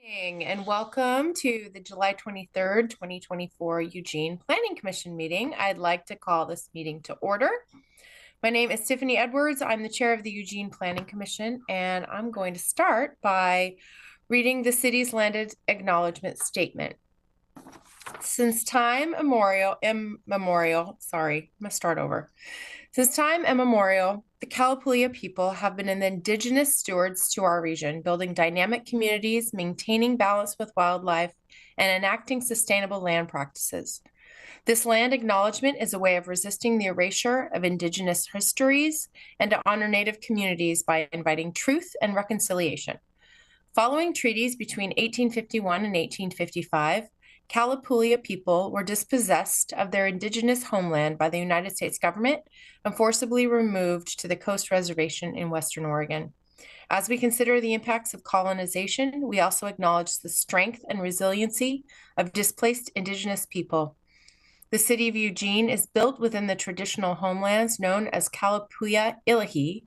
Evening and welcome to the July 23rd, 2024 Eugene Planning Commission meeting. I'd like to call this meeting to order. My name is Tiffany Edwards. I'm the chair of the Eugene Planning Commission, and I'm going to start by reading the city's land acknowledgement statement. Since time immemorial, the Kalapuya people have been the indigenous stewards to our region, building dynamic communities, maintaining balance with wildlife, and enacting sustainable land practices. This land acknowledgement is a way of resisting the erasure of indigenous histories and to honor Native communities by inviting truth and reconciliation. Following treaties between 1851 and 1855, Kalapuya people were dispossessed of their indigenous homeland by the United States government and forcibly removed to the Coast Reservation in Western Oregon. As we consider the impacts of colonization, we also acknowledge the strength and resiliency of displaced indigenous people. The city of Eugene is built within the traditional homelands known as Kalapuya Ilahi.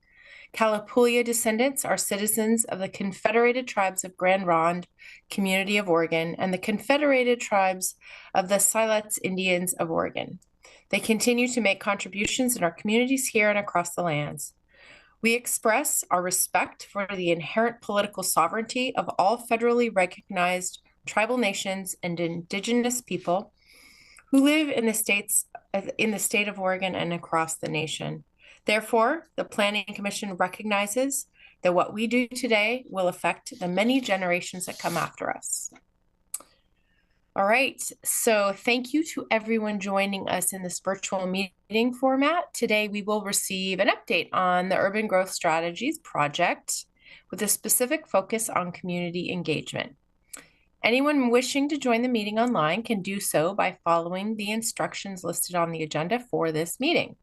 Kalapuya descendants are citizens of the Confederated Tribes of Grand Ronde Community of Oregon and the Confederated Tribes of the Siletz Indians of Oregon. They continue to make contributions in our communities here and across the lands. We express our respect for the inherent political sovereignty of all federally recognized tribal nations and indigenous people who live in the state of Oregon and across the nation. Therefore, the Planning Commission recognizes that what we do today will affect the many generations that come after us. All right, so thank you to everyone joining us in this virtual meeting format. Today, we will receive an update on the Urban Growth Strategies project with a specific focus on community engagement. Anyone wishing to join the meeting online can do so by following the instructions listed on the agenda for this meeting.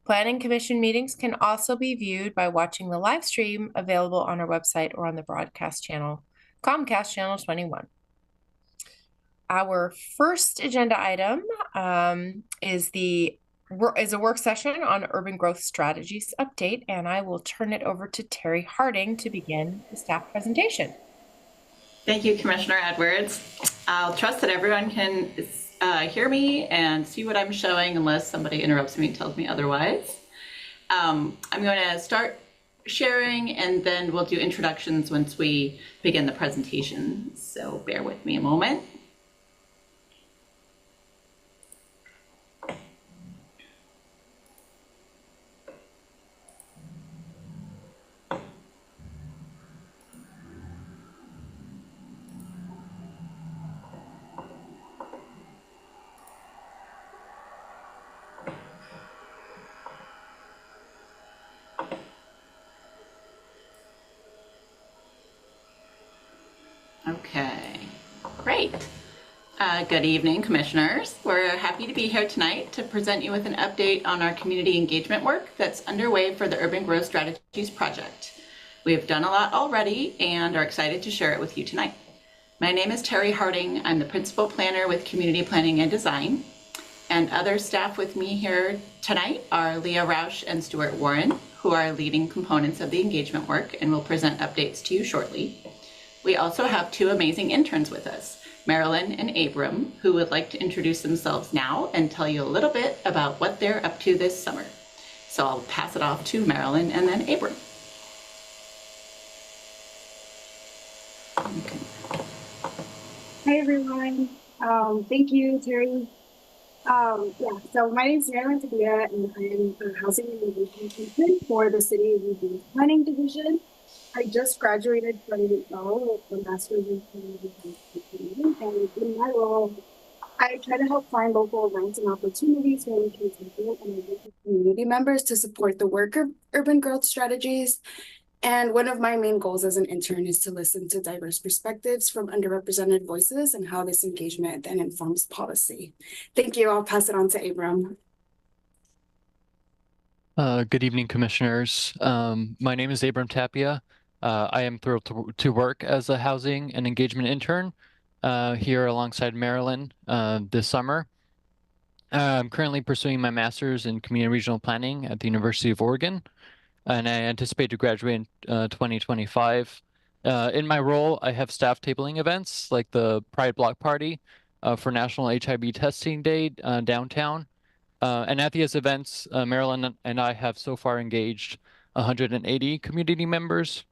Planning Commission meetings can also be viewed by watching the live stream available on our website or on the broadcast channel, Comcast Channel 21. Our first agenda item is a work session on Urban Growth Strategies update, and I will turn it over to Terry Harding to begin the staff presentation. Thank you, Commissioner Edwards. I'll trust that everyone can hear me and see what I'm showing unless somebody interrupts me and tells me otherwise. I'm going to start sharing and then we'll do introductions once we begin the presentation. So bear with me a moment. Okay, great. Good evening, Commissioners. We're happy to be here tonight to present you with an update on our community engagement work that's underway for the Urban Growth Strategies project. We have done a lot already and are excited to share it with you tonight. My name is Terry Harding. I'm the Principal Planner with Community Planning and Design. And other staff with me here tonight are Leah Rausch and Stuart Warren, who are leading components of the engagement work and will present updates to you shortly. We also have two amazing interns with us, Marilyn and Abram, who would like to introduce themselves now and tell you a little bit about what they're up to this summer. So I'll pass it off to Marilyn and then Abram. Hi, everyone. Thank you, Terry. So my name is Marilyn Tabia, and I am a housing and innovation consultant for the City of Eugene Planning Division. I just graduated from UO with a master's in community planning, and in my role, I try to help find local events and opportunities where we can implement and engage with community members to support the work of urban growth strategies. And one of my main goals as an intern is to listen to diverse perspectives from underrepresented voices and how this engagement then informs policy. Thank you. I'll pass it on to Abram. Good evening, Commissioners. My name is Abram Tapia. I am thrilled to work as a housing and engagement intern here alongside Marilyn this summer. I'm currently pursuing my master's in community regional planning at the University of Oregon, and I anticipate to graduate in 2025. In my role, I have staff tabling events like the Pride Block Party for National HIV Testing Day downtown. And at these events, Marilyn and I have so far engaged 180 community members.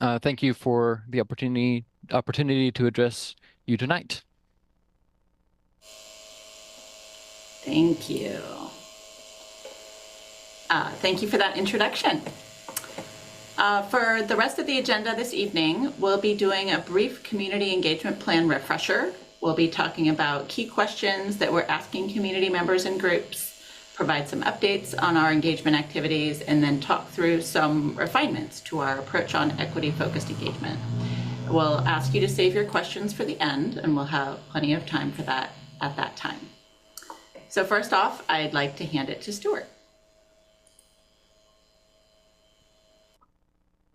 Thank you for the opportunity to address you tonight. Thank you. Thank you for that introduction. For the rest of the agenda this evening, we'll be doing a brief community engagement plan refresher. We'll be talking about key questions that we're asking community members and groups, provide some updates on our engagement activities, and then talk through some refinements to our approach on equity-focused engagement. We'll ask you to save your questions for the end, and we'll have plenty of time for that at that time. So first off, I'd like to hand it to Stuart.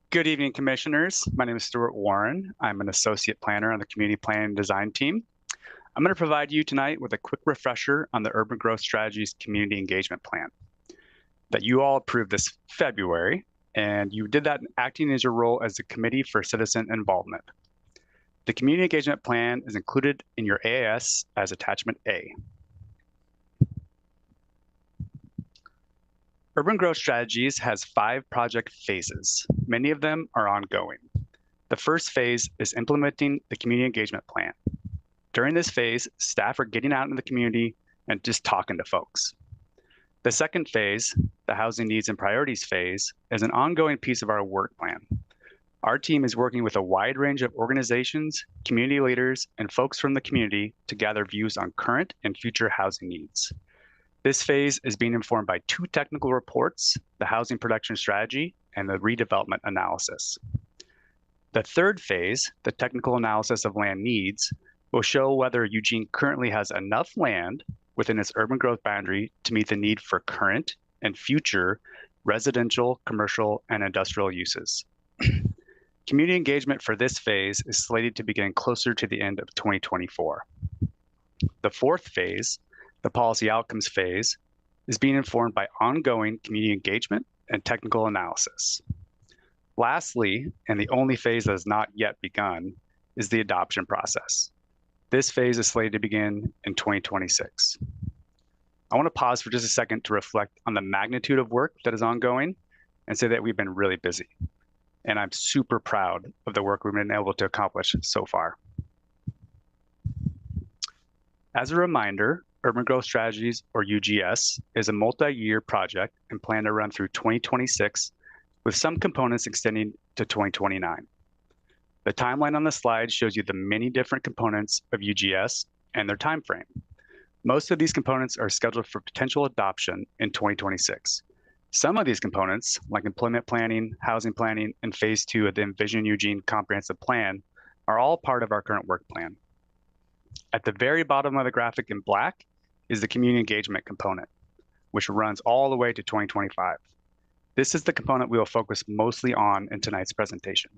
Good evening, commissioners. My name is Stuart Warren. I'm an associate planner on the community planning and design team. I'm going to provide you tonight with a quick refresher on the Urban Growth Strategies Community Engagement Plan that you all approved this February, and you did that acting as your role as the Committee for Citizen Involvement. The Community Engagement Plan is included in your AAS as Attachment A. Urban Growth Strategies has 5 project phases. Many of them are ongoing. The first phase is implementing the Community Engagement Plan. During this phase, staff are getting out in the community and just talking to folks. The second phase, the Housing Needs and Priorities phase, is an ongoing piece of our work plan. Our team is working with a wide range of organizations, community leaders, and folks from the community to gather views on current and future housing needs. This phase is being informed by 2 technical reports, the Housing Production Strategy and the Redevelopment Analysis. The third phase, the Technical Analysis of Land Needs, will show whether Eugene currently has enough land within its urban growth boundary to meet the need for current and future residential, commercial, and industrial uses. Community engagement for this phase is slated to begin closer to the end of 2024. The fourth phase, the policy outcomes phase, is being informed by ongoing community engagement and technical analysis. Lastly, and the only phase that has not yet begun, is the adoption process. This phase is slated to begin in 2026. I want to pause for just a second to reflect on the magnitude of work that is ongoing and say that we've been really busy. And I'm super proud of the work we've been able to accomplish so far. As a reminder, Urban Growth Strategies, or UGS, is a multi-year project and planned to run through 2026, with some components extending to 2029. The timeline on the slide shows you the many different components of UGS and their time frame. Most of these components are scheduled for potential adoption in 2026. Some of these components, like employment planning, housing planning, and phase 2 of the Envision Eugene Comprehensive Plan, are all part of our current work plan. At the very bottom of the graphic in black is the community engagement component, which runs all the way to 2025. This is the component we will focus mostly on in tonight's presentation.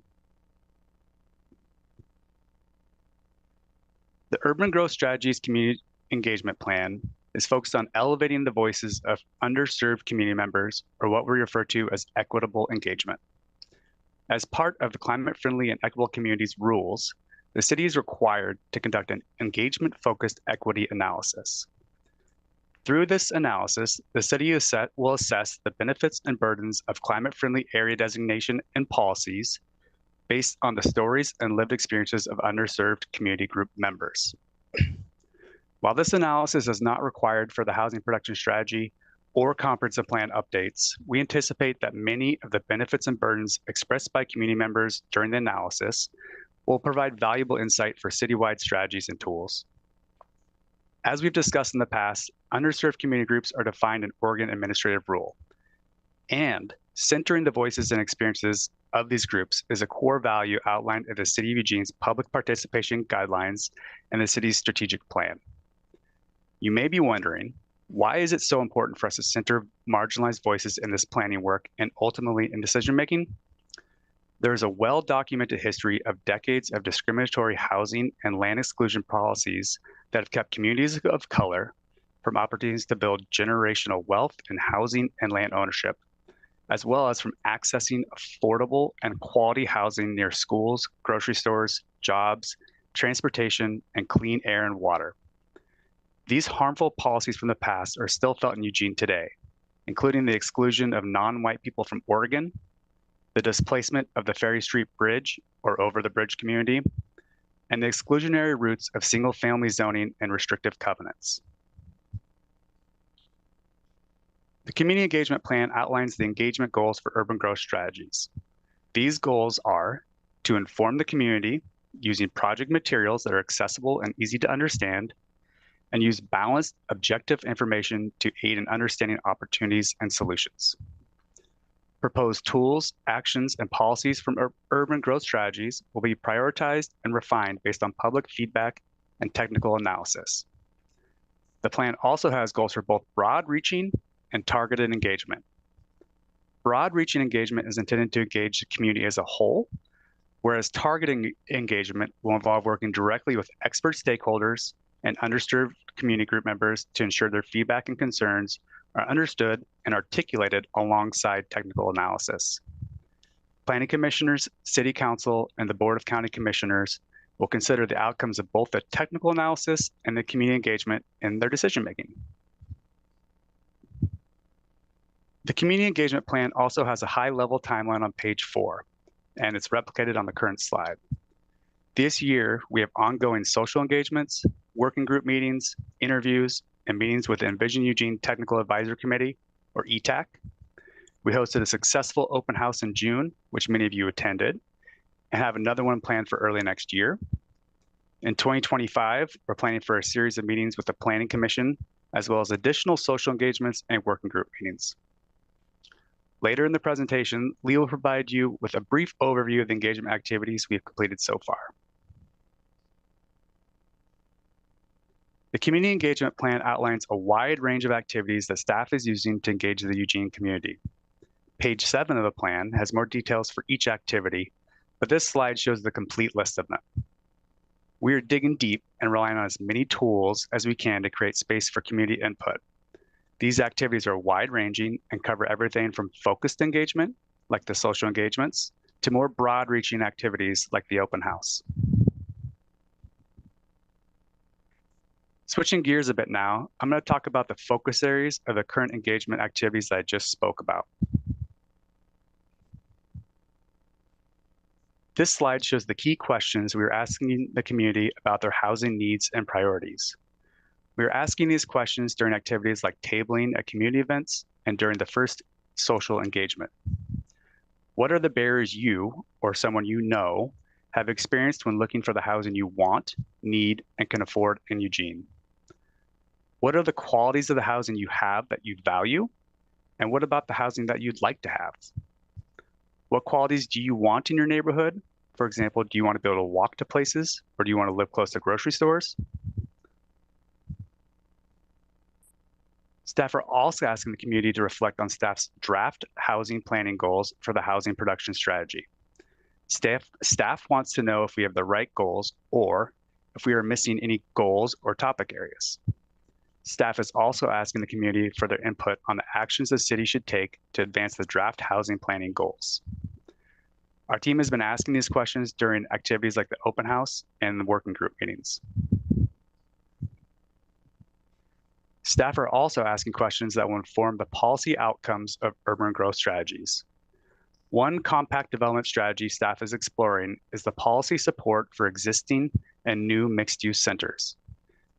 The Urban Growth Strategies Community Engagement Plan is focused on elevating the voices of underserved community members, or what we refer to as equitable engagement. As part of the Climate-Friendly and Equitable Communities rules, the city is required to conduct an engagement-focused equity analysis. Through this analysis, the city will assess the benefits and burdens of climate-friendly area designation and policies based on the stories and lived experiences of underserved community group members. While this analysis is not required for the housing production strategy or comprehensive plan updates, we anticipate that many of the benefits and burdens expressed by community members during the analysis will provide valuable insight for citywide strategies and tools. As we've discussed in the past, underserved community groups are defined in Oregon Administrative Rule, and centering the voices and experiences of these groups is a core value outlined in the City of Eugene's public participation guidelines and the city's strategic plan. You may be wondering, why is it so important for us to center marginalized voices in this planning work and ultimately in decision-making? There is a well-documented history of decades of discriminatory housing and land exclusion policies that have kept communities of color from opportunities to build generational wealth in housing and land ownership. as well as from accessing affordable and quality housing near schools, grocery stores, jobs, transportation, and clean air and water. These harmful policies from the past are still felt in Eugene today, including the exclusion of non-white people from Oregon, the displacement of the Ferry Street Bridge or over the bridge community, and the exclusionary roots of single-family zoning and restrictive covenants. The Community Engagement Plan outlines the engagement goals for urban growth strategies. These goals are to inform the community using project materials that are accessible and easy to understand, and use balanced, objective information to aid in understanding opportunities and solutions. Proposed tools, actions, and policies from urban growth strategies will be prioritized and refined based on public feedback and technical analysis. The plan also has goals for both broad-reaching and targeted engagement. Broad-reaching engagement is intended to engage the community as a whole, whereas targeted engagement will involve working directly with expert stakeholders and underserved community group members to ensure their feedback and concerns are understood and articulated alongside technical analysis. Planning commissioners, city council, and the Board of County Commissioners will consider the outcomes of both the technical analysis and the community engagement in their decision-making. The Community Engagement Plan also has a high-level timeline on page 4, and it's replicated on the current slide. This year, we have ongoing social engagements, working group meetings, interviews, and meetings with the Envision Eugene Technical Advisory Committee, or ETAC. We hosted a successful open house in June, which many of you attended, and have another one planned for early next year. In 2025, we're planning for a series of meetings with the Planning Commission, as well as additional social engagements and working group meetings. Later in the presentation, Lee will provide you with a brief overview of the engagement activities we've completed so far. The Community Engagement Plan outlines a wide range of activities that staff is using to engage the Eugene community. Page 7 of the plan has more details for each activity, but this slide shows the complete list of them. We are digging deep and relying on as many tools as we can to create space for community input. These activities are wide-ranging and cover everything from focused engagement, like the social engagements, to more broad-reaching activities like the open house. Switching gears a bit now, I'm going to talk about the focus areas of the current engagement activities that I just spoke about. This slide shows the key questions we are asking the community about their housing needs and priorities. We are asking these questions during activities like tabling at community events and during the first social engagement. What are the barriers you or someone you know have experienced when looking for the housing you want, need, and can afford in Eugene? What are the qualities of the housing you have that you value? And what about the housing that you'd like to have? What qualities do you want in your neighborhood? For example, do you want to be able to walk to places, or do you want to live close to grocery stores? Staff are also asking the community to reflect on staff's draft housing planning goals for the housing production strategy. Staff wants to know if we have the right goals or if we are missing any goals or topic areas. Staff is also asking the community for their input on the actions the city should take to advance the draft housing planning goals. Our team has been asking these questions during activities like the open house and the working group meetings. Staff are also asking questions that will inform the policy outcomes of urban growth strategies. One compact development strategy staff is exploring is the policy support for existing and new mixed-use centers.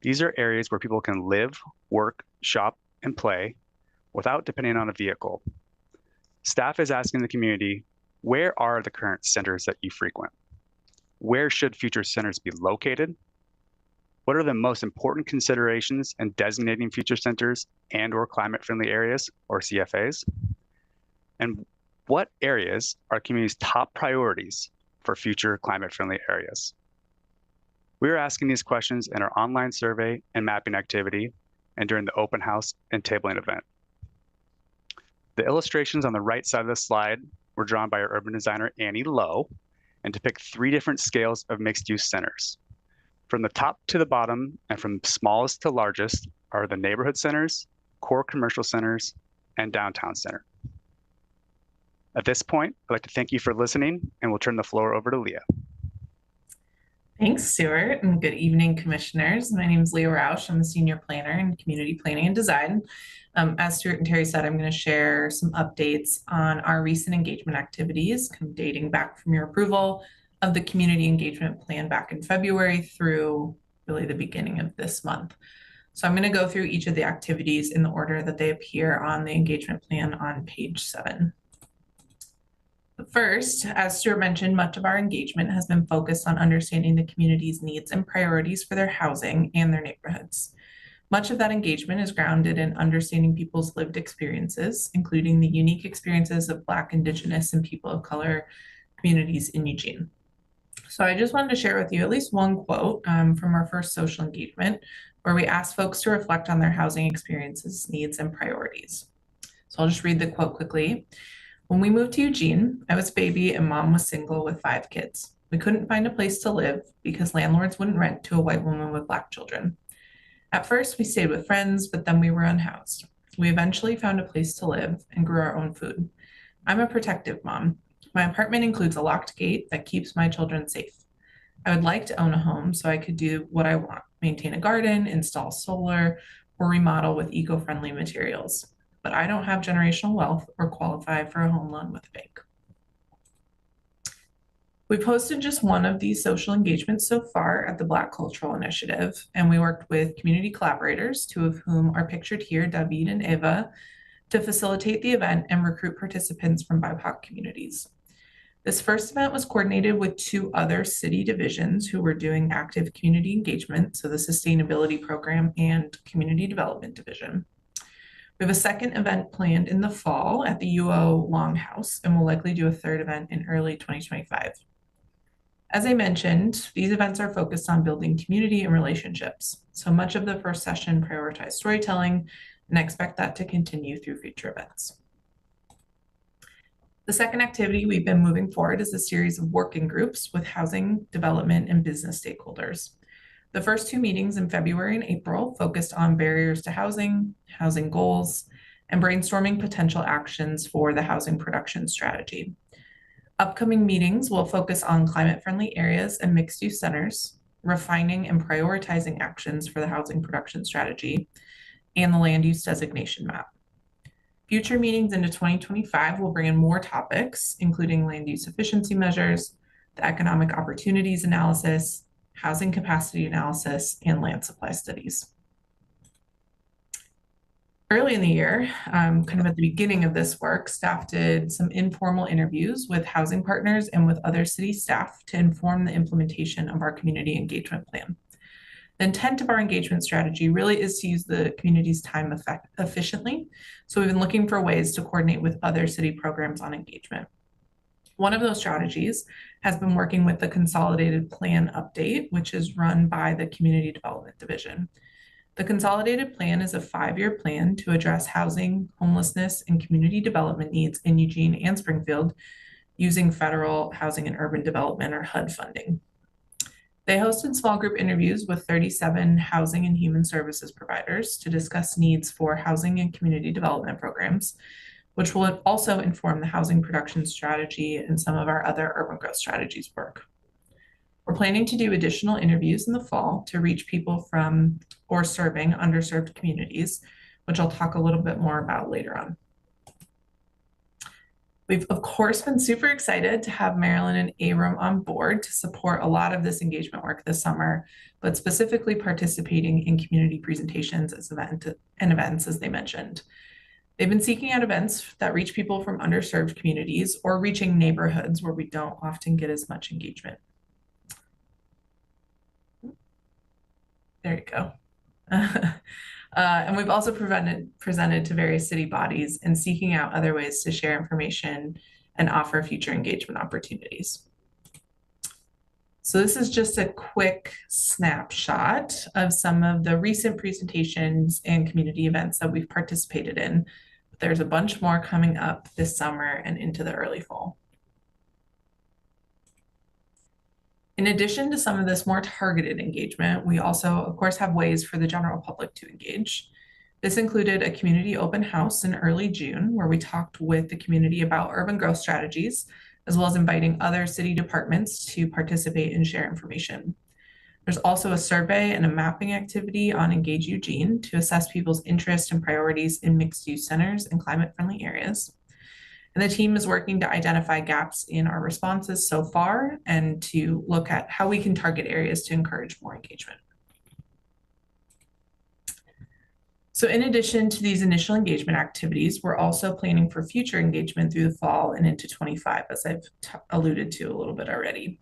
These are areas where people can live, work, shop, and play without depending on a vehicle. Staff is asking the community, where are the current centers that you frequent? Where should future centers be located? What are the most important considerations in designating future centers and/or climate-friendly areas, or CFAs? And what areas are community's top priorities for future climate-friendly areas? We are asking these questions in our online survey and mapping activity and during the open house and tabling event. The illustrations on the right side of the slide were drawn by our urban designer, Annie Lowe, and depict 3 different scales of mixed-use centers. From the top to the bottom, and from smallest to largest, are the neighborhood centers, core commercial centers, and downtown center. At this point, I'd like to thank you for listening, and we'll turn the floor over to Leah. Thanks, Stuart, and good evening, commissioners. My name is Leah Roush. I'm a senior planner in community planning and design. As Stuart and Terry said, I'm going to share some updates on our recent engagement activities, kind of dating back from your approval of the community engagement plan back in February through really the beginning of this month. So I'm going to go through each of the activities in the order that they appear on the engagement plan on page 7. First, as Stuart mentioned, much of our engagement has been focused on understanding the community's needs and priorities for their housing and their neighborhoods. Much of that engagement is grounded in understanding people's lived experiences, including the unique experiences of Black, Indigenous, and people of color communities in Eugene. So I just wanted to share with you at least one quote from our first social engagement, where we asked folks to reflect on their housing experiences, needs, and priorities. So I'll just read the quote quickly. When we moved to Eugene, I was a baby and mom was single with 5 kids. We couldn't find a place to live because landlords wouldn't rent to a white woman with Black children. At first, we stayed with friends, but then we were unhoused. We eventually found a place to live and grew our own food. I'm a protective mom. My apartment includes a locked gate that keeps my children safe. I would like to own a home so I could do what I want, maintain a garden, install solar, or remodel with eco-friendly materials. But I don't have generational wealth or qualify for a home loan with a bank. We posted just one of these social engagements so far at the Black Cultural Initiative, and we worked with community collaborators, 2 of whom are pictured here, David and Eva, to facilitate the event and recruit participants from BIPOC communities. This first event was coordinated with 2 other city divisions who were doing active community engagement, so the Sustainability Program and Community Development Division. We have a second event planned in the fall at the UO Longhouse, and we'll likely do a third event in early 2025. As I mentioned, these events are focused on building community and relationships. So much of the first session prioritized storytelling, and I expect that to continue through future events. The second activity we've been moving forward is a series of working groups with housing, development, and business stakeholders. The first 2 meetings in February and April focused on barriers to housing, housing goals, and brainstorming potential actions for the housing production strategy. Upcoming meetings will focus on climate-friendly areas and mixed-use centers, refining and prioritizing actions for the housing production strategy, and the land use designation map. Future meetings into 2025 will bring in more topics, including land use efficiency measures, the economic opportunities analysis, housing capacity analysis, and land supply studies. Early in the year, kind of at the beginning of this work, staff did some informal interviews with housing partners and with other city staff to inform the implementation of our community engagement plan. The intent of our engagement strategy really is to use the community's time efficiently. So we've been looking for ways to coordinate with other city programs on engagement. One of those strategies has been working with the Consolidated Plan Update, which is run by the Community Development Division. The Consolidated Plan is a 5-year plan to address housing, homelessness, and community development needs in Eugene and Springfield using federal housing and urban development or HUD funding. They hosted small group interviews with 37 housing and human services providers to discuss needs for housing and community development programs, which will also inform the housing production strategy and some of our other urban growth strategies work. We're planning to do additional interviews in the fall to reach people from or serving underserved communities, which I'll talk a little bit more about later on. We've, of course, been super excited to have Marilyn and Abram on board to support a lot of this engagement work this summer, but specifically participating in community presentations and events, as they mentioned. They've been seeking out events that reach people from underserved communities or reaching neighborhoods where we don't often get as much engagement. There you go. And we've also presented to various city bodies and seeking out other ways to share information and offer future engagement opportunities. So this is just a quick snapshot of some of the recent presentations and community events that we've participated in. There's a bunch more coming up this summer and into the early fall. In addition to some of this more targeted engagement, we also, of course, have ways for the general public to engage. This included a community open house in early June, where we talked with the community about urban growth strategies, as well as inviting other city departments to participate and share information. There's also a survey and a mapping activity on Engage Eugene to assess people's interest and priorities in mixed-use centers and climate-friendly areas. And the team is working to identify gaps in our responses so far and to look at how we can target areas to encourage more engagement. So in addition to these initial engagement activities, we're also planning for future engagement through the fall and into 25, as I've alluded to a little bit already.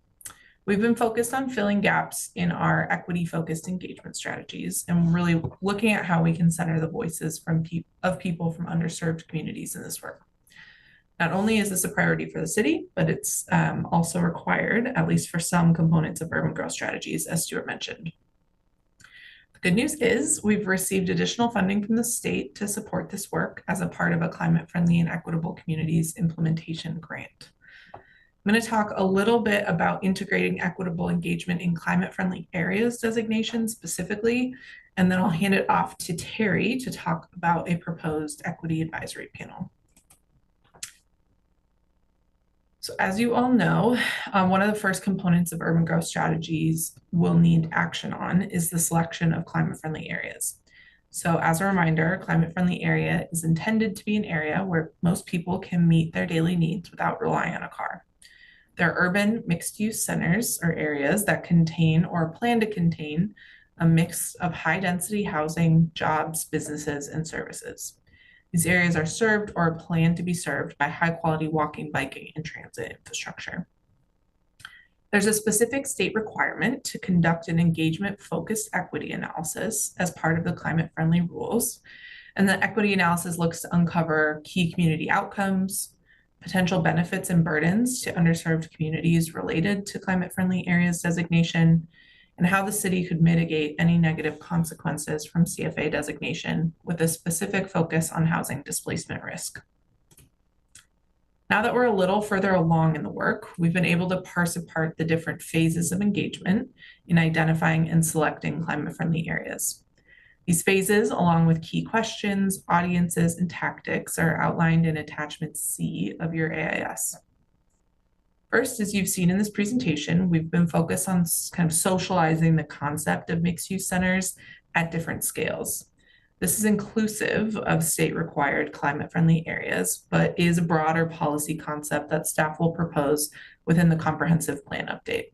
We've been focused on filling gaps in our equity-focused engagement strategies and really looking at how we can center the voices of people from underserved communities in this work. Not only is this a priority for the city, but it's also required, at least for some components of urban growth strategies, as Stuart mentioned. The good news is we've received additional funding from the state to support this work as a part of a climate-friendly and equitable communities implementation grant. I'm going to talk a little bit about integrating equitable engagement in climate-friendly areas designation specifically, and then I'll hand it off to Terry to talk about a proposed equity advisory panel. So as you all know, one of the first components of urban growth strategies we'll need action on is the selection of climate-friendly areas. So as a reminder, a climate-friendly area is intended to be an area where most people can meet their daily needs without relying on a car. They're urban mixed-use centers or areas that contain or plan to contain a mix of high-density housing, jobs, businesses, and services. These areas are served or planned to be served by high-quality walking, biking, and transit infrastructure. There's a specific state requirement to conduct an engagement-focused equity analysis as part of the climate-friendly rules, and the equity analysis looks to uncover key community outcomes, potential benefits and burdens to underserved communities related to climate-friendly areas designation, and how the city could mitigate any negative consequences from CFA designation with a specific focus on housing displacement risk. Now that we're a little further along in the work, we've been able to parse apart the different phases of engagement in identifying and selecting climate-friendly areas. These phases, along with key questions, audiences, and tactics, are outlined in attachment C of your AIS. First, as you've seen in this presentation, we've been focused on kind of socializing the concept of mixed-use centers at different scales. This is inclusive of state-required climate-friendly areas, but is a broader policy concept that staff will propose within the comprehensive plan update.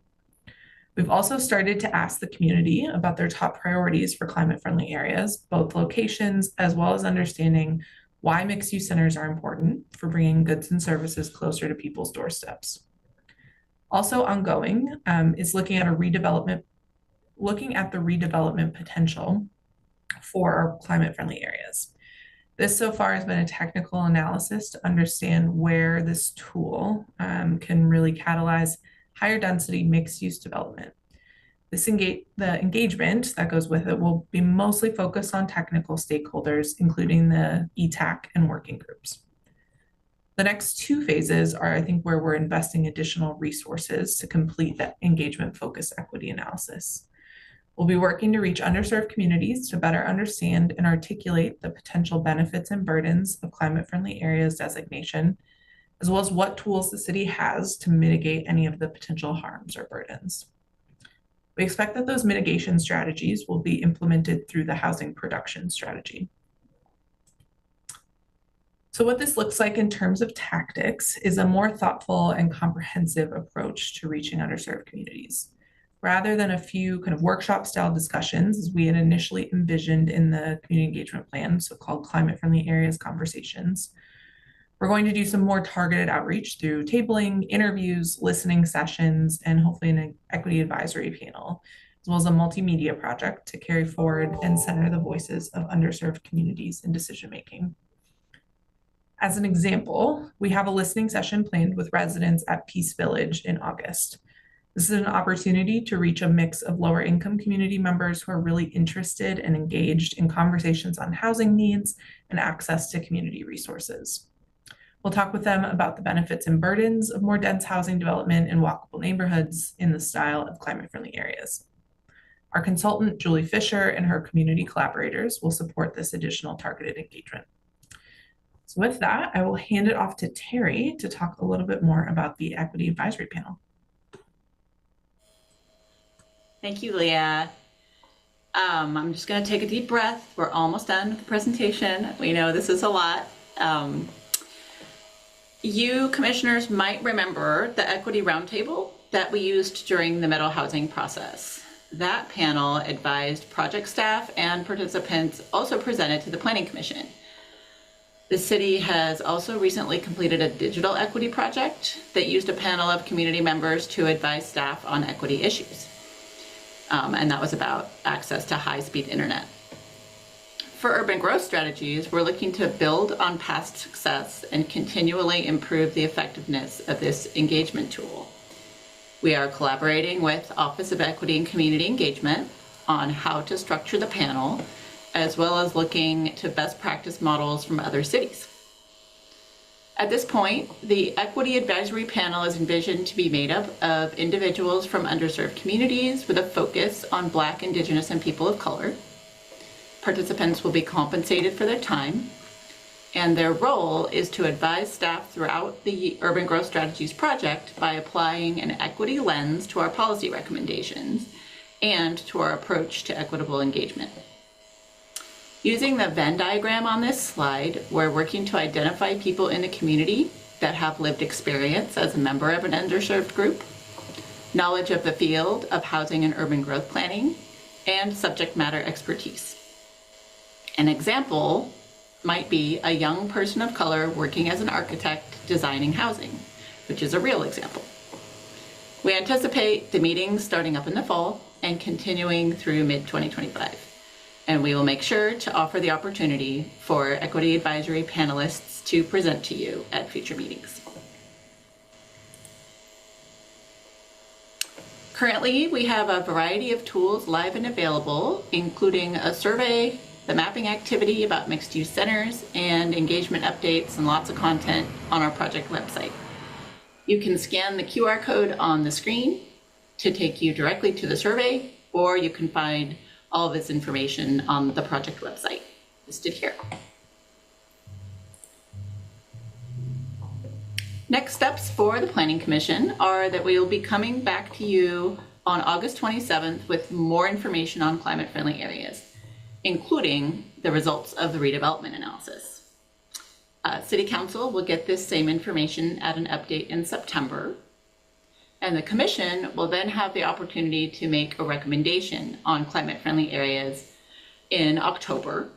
We've also started to ask the community about their top priorities for climate-friendly areas, both locations as well as understanding why mixed-use centers are important for bringing goods and services closer to people's doorsteps. Also ongoing is looking at the redevelopment potential for our climate-friendly areas. This so far has been a technical analysis to understand where this tool can really catalyze higher density mixed-use development. The engagement that goes with it will be mostly focused on technical stakeholders, including the ETAC and working groups. The next two phases are, I think, where we're investing additional resources to complete that engagement-focused equity analysis. We'll be working to reach underserved communities to better understand and articulate the potential benefits and burdens of climate-friendly areas designation, as well as what tools the city has to mitigate any of the potential harms or burdens. We expect that those mitigation strategies will be implemented through the housing production strategy. So what this looks like in terms of tactics is a more thoughtful and comprehensive approach to reaching underserved communities. Rather than a few kind of workshop style discussions, as we had initially envisioned in the community engagement plan, so-called climate-friendly areas conversations, we're going to do some more targeted outreach through tabling, interviews, listening sessions, and hopefully an equity advisory panel, as well as a multimedia project to carry forward and center the voices of underserved communities in decision-making. As an example, we have a listening session planned with residents at Peace Village in August. This is an opportunity to reach a mix of lower income community members who are really interested and engaged in conversations on housing needs and access to community resources. We'll talk with them about the benefits and burdens of more dense housing development in walkable neighborhoods in the style of climate-friendly areas. Our consultant, Julie Fisher, and her community collaborators will support this additional targeted engagement. So with that, I will hand it off to Terry to talk a little bit more about the Equity Advisory Panel. Thank you, Leah. I'm just going to take a deep breath. We're almost done with the presentation. We know this is a lot. You commissioners might remember the Equity Roundtable that we used during the Meadow housing process. That panel advised project staff and participants, also presented to the Planning Commission. The city has also recently completed a digital equity project that used a panel of community members to advise staff on equity issues. And that was about access to high-speed internet. For urban growth strategies, we're looking to build on past success and continually improve the effectiveness of this engagement tool. We are collaborating with Office of Equity and Community Engagement on how to structure the panel, as well as looking to best practice models from other cities. At this point, the Equity Advisory Panel is envisioned to be made up of individuals from underserved communities with a focus on Black, Indigenous, and people of color. Participants will be compensated for their time, and their role is to advise staff throughout the Urban Growth Strategies project by applying an equity lens to our policy recommendations and to our approach to equitable engagement. Using the Venn diagram on this slide, we're working to identify people in the community that have lived experience as a member of an underserved group, knowledge of the field of housing and urban growth planning, and subject matter expertise. An example might be a young person of color working as an architect designing housing, which is a real example. We anticipate the meetings starting up in the fall and continuing through mid-2025. And we will make sure to offer the opportunity for Equity Advisory panelists to present to you at future meetings. Currently, we have a variety of tools live and available, including a survey, the mapping activity about mixed-use centers, and engagement updates and lots of content on our project website. You can scan the QR code on the screen to take you directly to the survey, or you can find all of this information on the project website listed here. Next steps for the Planning Commission are that we will be coming back to you on August 27th with more information on climate-friendly areas, including the results of the redevelopment analysis. City Council will get this same information at an update in September. And the Commission will then have the opportunity to make a recommendation on climate-friendly areas in October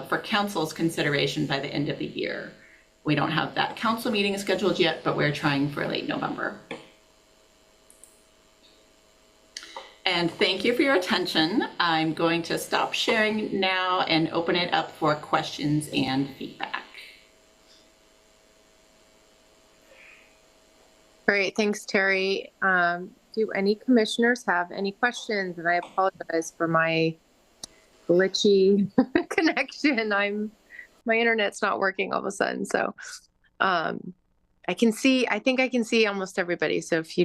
for Council's consideration by the end of the year. We don't have that Council meeting scheduled yet, but we're trying for late November. And thank you for your attention. I'm going to stop sharing now and open it up for questions and feedback. Great, thanks, Terry. Do any commissioners have any questions? And I apologize for my glitchy connection. My internet's not working all of a sudden. So I think I can see almost everybody. So if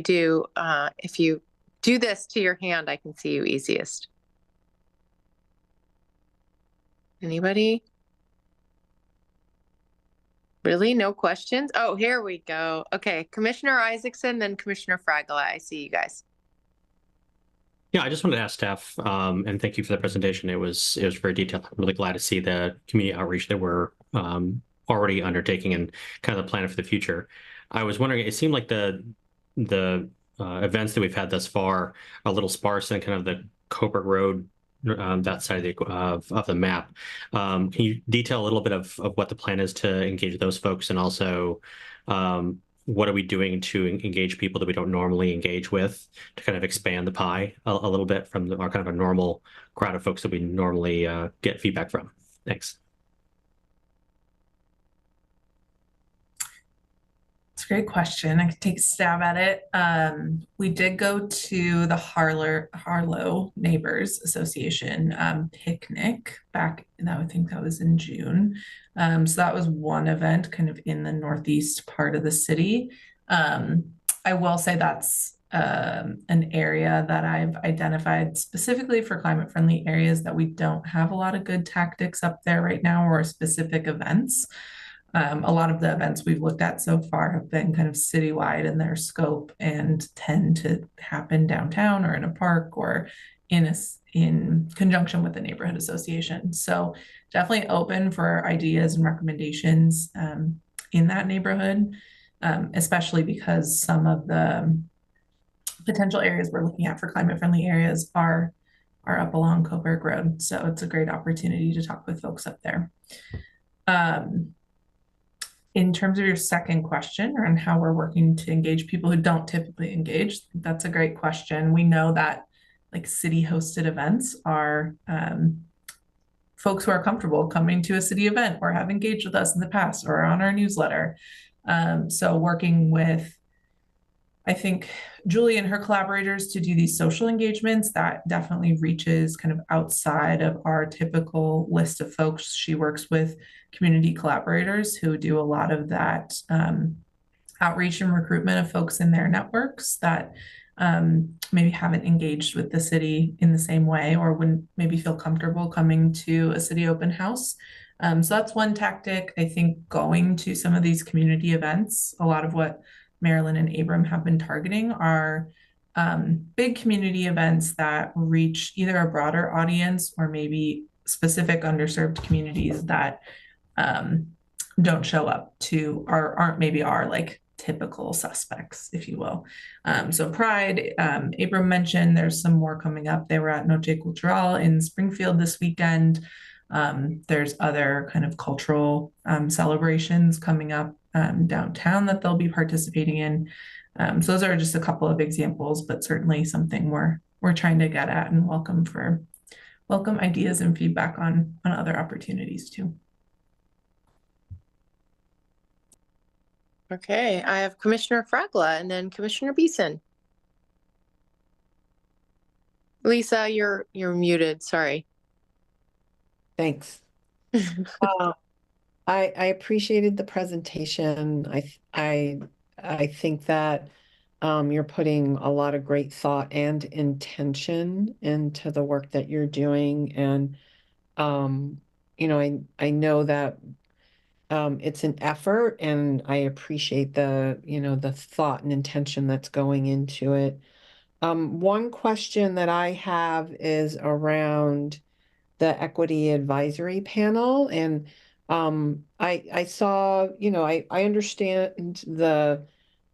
you do this to your hand, I can see you easiest. Anybody? Really? No questions? Oh, here we go. Okay, Commissioner Isaacson, then Commissioner Fragola. I see you guys. Yeah, I just wanted to ask staff, and thank you for the presentation. It was very detailed. I'm really glad to see the community outreach that we're already undertaking and kind of the plan for the future. I was wondering, it seemed like the events that we've had thus far are a little sparse in kind of the Coburg Road, that side of the map. Can you detail a little bit of what the plan is to engage those folks, and also what are we doing to engage people that we don't normally engage with to kind of expand the pie a little bit from our kind of a normal crowd of folks that we normally get feedback from? Thanks. It's a great question. I could take a stab at it. We did go to the Harlow Neighbors Association picnic back, I think that was in June. So that was one event kind of in the northeast part of the city. I will say that's an area that I've identified specifically for climate friendly areas that we don't have a lot of good tactics up there right now, or specific events. A lot of the events we've looked at so far have been kind of citywide in their scope and tend to happen downtown or in a park or in conjunction with the neighborhood association. So definitely open for ideas and recommendations in that neighborhood, especially because some of the potential areas we're looking at for climate friendly areas are up along Coburg Road. So it's a great opportunity to talk with folks up there. In terms of your second question around how we're working to engage people who don't typically engage, that's a great question. We know that like city hosted events are folks who are comfortable coming to a city event or have engaged with us in the past or on our newsletter. So working with, I think, Julie and her collaborators to do these social engagements, that definitely reaches kind of outside of our typical list of folks. She works with community collaborators who do a lot of that outreach and recruitment of folks in their networks that maybe haven't engaged with the city in the same way or wouldn't maybe feel comfortable coming to a city open house. So that's one tactic. I think going to some of these community events, a lot of what Marilyn and Abram have been targeting are big community events that reach either a broader audience or maybe specific underserved communities that don't show up to or aren't maybe our like typical suspects, if you will. So Pride, Abram mentioned there's some more coming up. They were at Noche Cultural in Springfield this weekend. There's other kind of cultural celebrations coming up downtown that they'll be participating in. So those are just a couple of examples, but certainly something we're trying to get at and welcome ideas and feedback on other opportunities too. Okay, I have Commissioner Fragla and then Commissioner Beeson. Lisa, you're muted. Sorry. Thanks. I appreciated the presentation. I think that you're putting a lot of great thought and intention into the work that you're doing, and you know, I know that it's an effort, and I appreciate the the thought and intention that's going into it. One question that I have is around the Equity Advisory Panel, and I saw, I understand the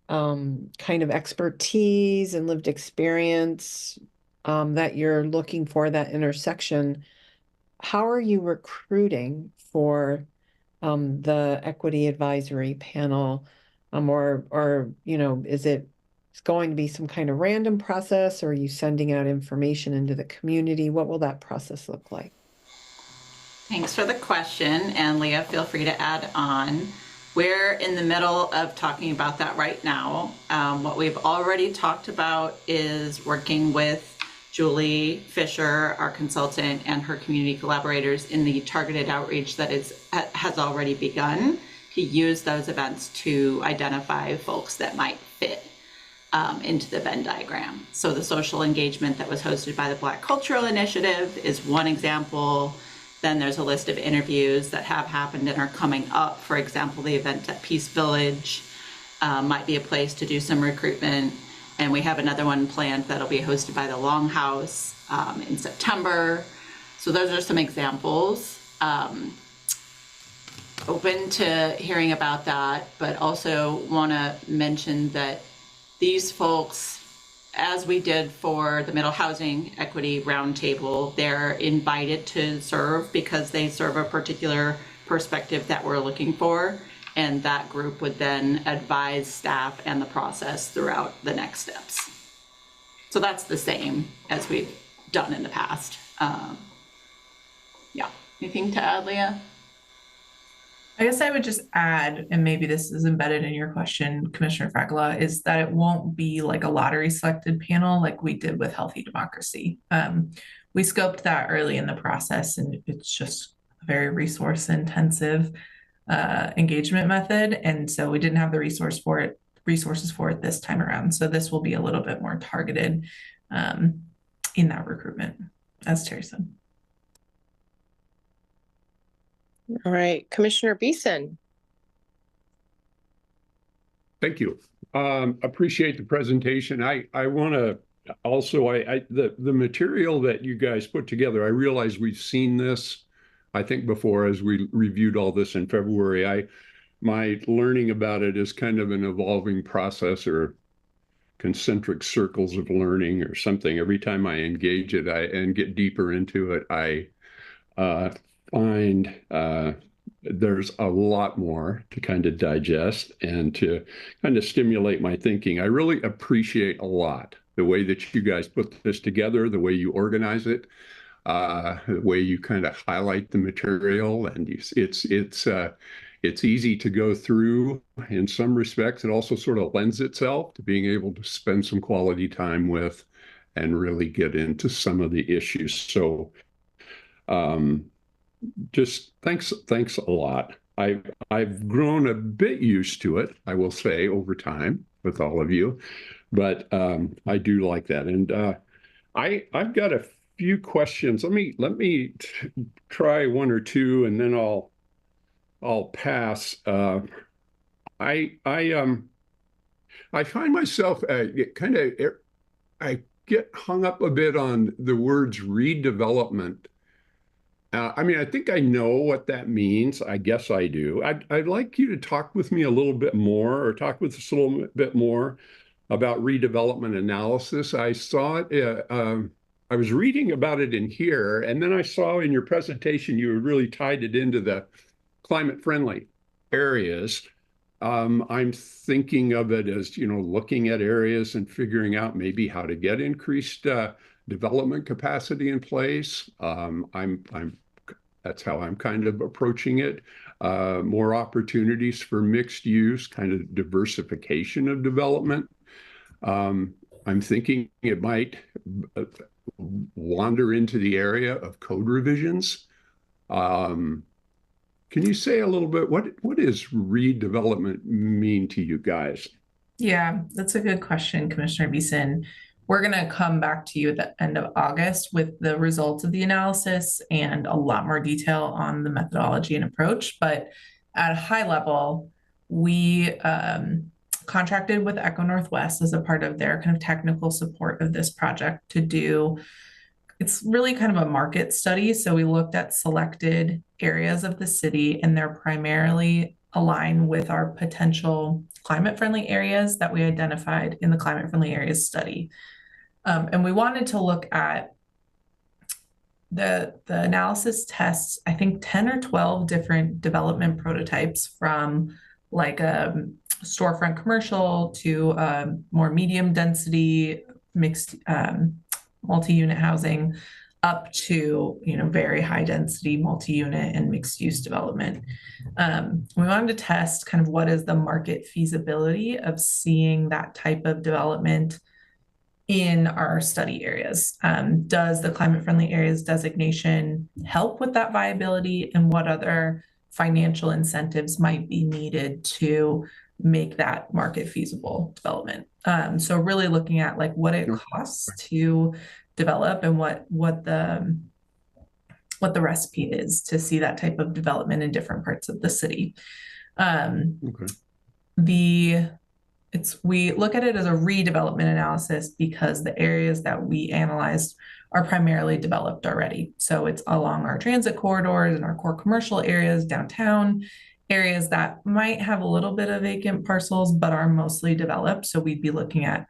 kind of expertise and lived experience that you're looking for, that intersection. How are you recruiting for the Equity Advisory Panel? Or is it going to be some kind of random process, or are you sending out information into the community? What will that process look like? Thanks for the question, and Leah, feel free to add on. We're in the middle of talking about that right now. What we've already talked about is working with Julie Fisher, our consultant, and her community collaborators in the targeted outreach that has already begun to use those events to identify folks that might fit into the Venn diagram. So the social engagement that was hosted by the Black Cultural Initiative is one example. Then there's a list of interviews that have happened and are coming up. For example, the event at Peace Village might be a place to do some recruitment. And we have another one planned that'll be hosted by the Longhouse in September. So those are some examples. Open to hearing about that, but also want to mention that these folks, as we did for the Middle Housing Equity Roundtable, they're invited to serve because they serve a particular perspective that we're looking for. And that group would then advise staff and the process throughout the next steps. So that's the same as we've done in the past. Yeah, anything to add, Leah? I guess I would just add, and maybe this is embedded in your question, Commissioner Fragala, is that it won't be like a lottery selected panel like we did with Healthy Democracy. We scoped that early in the process, and it's just a very resource intensive engagement method. And so we didn't have the resource for it resources for it this time around. So this will be a little bit more targeted in that recruitment, as Terry said. All right, Commissioner Beeson. Thank you. Appreciate the presentation. I want to also, the material that you guys put together, I realize we've seen this, I think, before as we reviewed all this in February. My learning about it is kind of an evolving process, or concentric circles of learning or something. Every time I engage it and get deeper into it, I find there's a lot more to kind of digest and to kind of stimulate my thinking. I really appreciate a lot the way that you guys put this together, the way you organize it, the way you kind of highlight the material, and it's easy to go through in some respects. It also sort of lends itself to being able to spend some quality time with and really get into some of the issues. So just thanks a lot. I've grown a bit used to it, I will say, over time with all of you, but I do like that. And I've got a few questions. Let me try one or two, and then I'll pass. I find myself I get hung up a bit on the words redevelopment. I think I know what that means. I guess I do. I'd like you to talk with me a little bit more, or talk with us a little bit more about redevelopment analysis. I saw it, I was reading about it in here, and then I saw in your presentation you really tied it into the climate-friendly areas. I'm thinking of it as, looking at areas and figuring out maybe how to get increased development capacity in place. That's how I'm kind of approaching it. More opportunities for mixed use, kind of diversification of development. I'm thinking it might wander into the area of code revisions. Can you say a little bit, what does redevelopment mean to you guys? Yeah, that's a good question, Commissioner Beeson. We're going to come back to you at the end of August with the results of the analysis and a lot more detail on the methodology and approach. But at a high level, we contracted with Echo Northwest as a part of their kind of technical support of this project to do, it's really kind of a market study. So we looked at selected areas of the city, and they're primarily aligned with our potential climate-friendly areas that we identified in the climate-friendly areas study. And we wanted to look at the analysis tests, I think 10 or 12 different development prototypes, from like a storefront commercial to more medium density mixed multi-unit housing, up to very high density multi-unit and mixed use development. We wanted to test kind of what is the market feasibility of seeing that type of development in our study areas. Does the climate-friendly areas designation help with that viability, and what other financial incentives might be needed to make that market feasible development? So really looking at like what it costs to develop and what the recipe is to see that type of development in different parts of the city. We look at it as a redevelopment analysis because the areas that we analyzed are primarily developed already. So it's along our transit corridors and our core commercial areas, downtown areas that might have a little bit of vacant parcels, but are mostly developed. So we'd be looking at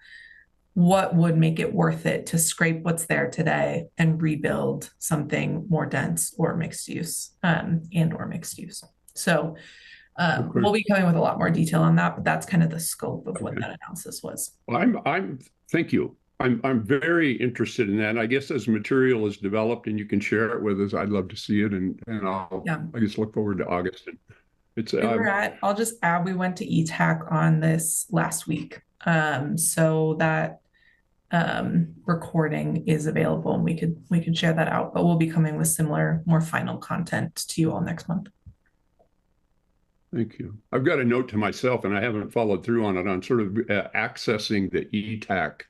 what would make it worth it to scrape what's there today and rebuild something more dense or mixed use, and or mixed use. So we'll be coming with a lot more detail on that, but that's kind of the scope of what that analysis was. Well, thank you. I'm very interested in that. I guess as material is developed and you can share it with us, I'd love to see it, and I just look forward to August. And it's I'll just add, we went to ETAC on this last week, so that recording is available, and we could share that out. But we'll be coming with similar, more final content to you all next month. Thank you. I've got a note to myself, and I haven't followed through on it, on sort of accessing the ETAC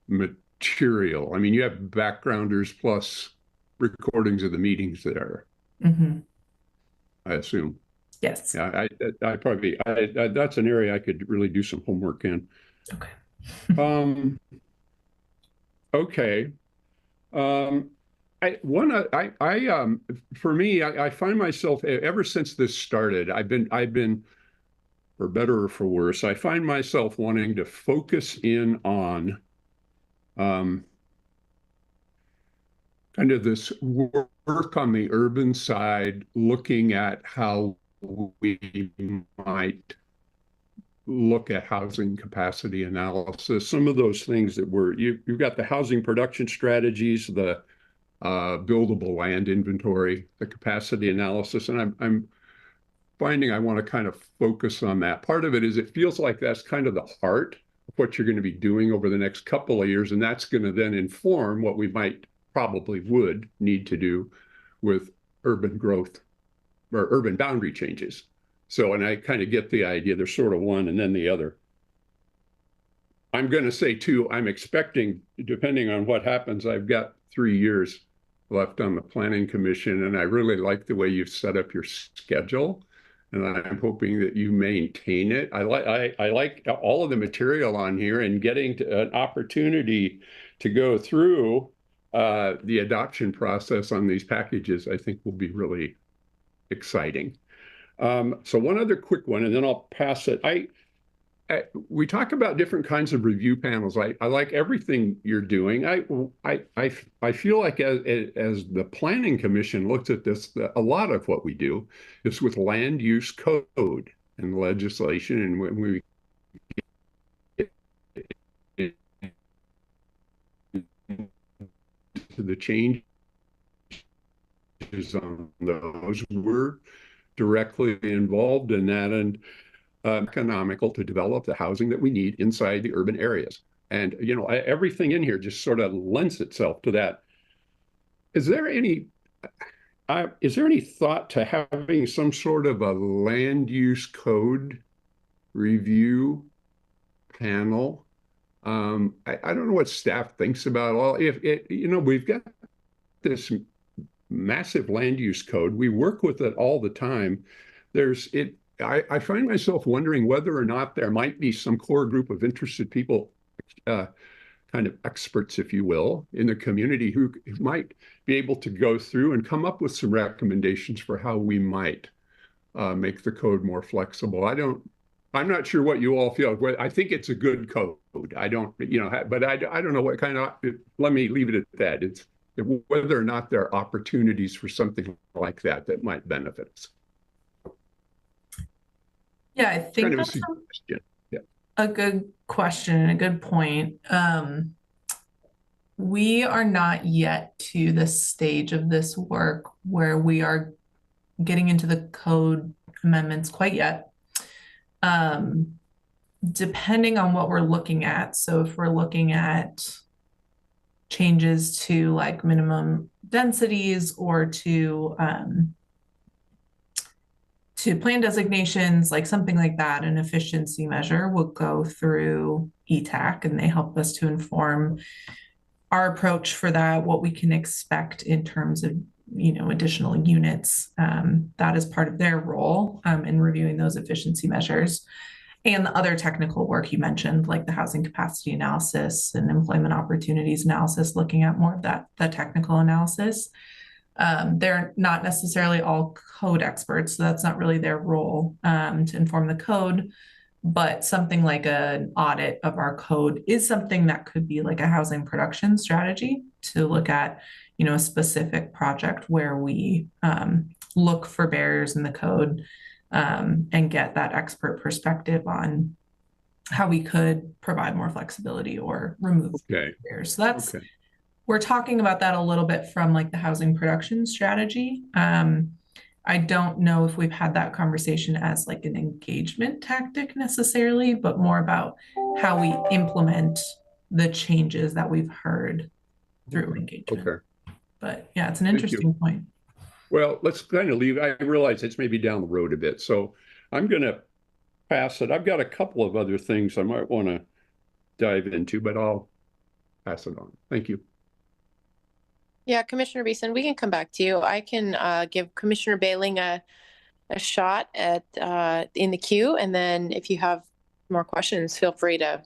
material. I mean, you have backgrounders plus recordings of the meetings there, I assume. Yes. Yeah, I probably, that's an area I could really do some homework in. Okay. Okay. For me, I find myself, ever since this started, I've been, for better or for worse, I find myself wanting to focus in on kind of this work on the urban side, looking at how we might look at housing capacity analysis, some of those things that you've got the housing production strategies, the buildable land inventory, the capacity analysis, and I'm finding I want to kind of focus on that. Part of it is it feels like that's kind of the heart of what you're going to be doing over the next couple of years, and that's going to then inform what we would need to do with urban growth or urban boundary changes. So, and I kind of get the idea, there's sort of one and then the other. I'm going to say too, I'm expecting, depending on what happens, I've got 3 years left on the Planning Commission, and I really like the way you've set up your schedule, and I'm hoping that you maintain it. I like all of the material on here, and getting to an opportunity to go through the adoption process on these packages, I think will be really exciting. So one other quick one, and then I'll pass it. We talk about different kinds of review panels. I like everything you're doing. I feel like as the Planning Commission looks at this, a lot of what we do is with land use code and legislation, and when we get to the changes on those, we're directly involved in that, and economical to develop the housing that we need inside the urban areas. And, you know, everything in here just sort of lends itself to that. Is there any thought to having some sort of a land use code review panel? I don't know what staff thinks about all. You know, we've got this massive land use code. We work with it all the time. I find myself wondering whether or not there might be some core group of interested people, kind of experts, if you will, in the community who might be able to go through and come up with some recommendations for how we might make the code more flexible. I'm not sure what you all feel. I think it's a good code. I don't, you know, but I don't know what kind of, let me leave it at that. It's whether or not there are opportunities for something like that that might benefit us. Yeah, I think Kind of that's a suggestion. Yeah. a good question and a good point. We are not yet to the stage of this work where we are getting into the code amendments quite yet. Depending on what we're looking at. So if we're looking at changes to like minimum densities or to plan designations, like something like that, an efficiency measure will go through ETAC, and they help us to inform our approach for that, what we can expect in terms of, you know, additional units. That is part of their role in reviewing those efficiency measures. And the other technical work you mentioned, like the housing capacity analysis and employment opportunities analysis, looking at more of that, the technical analysis. They're not necessarily all code experts, so that's not really their role to inform the code. But something like an audit of our code is something that could be like a housing production strategy to look at, you know, a specific project where we look for barriers in the code and get that expert perspective on how we could provide more flexibility or remove barriers. So that's, we're talking about that a little bit from like the housing production strategy. I don't know if we've had that conversation as like an engagement tactic necessarily, but more about how we implement the changes that we've heard through engagement. But yeah, it's an interesting point. Well, let's kind of leave. I realize it's maybe down the road a bit. So I'm going to pass it. I've got a couple of other things I might want to dive into, but I'll pass it on. Thank you. Yeah, Commissioner Beeson, we can come back to you. I can give Commissioner Bailing a shot at in the queue, and then if you have more questions, feel free to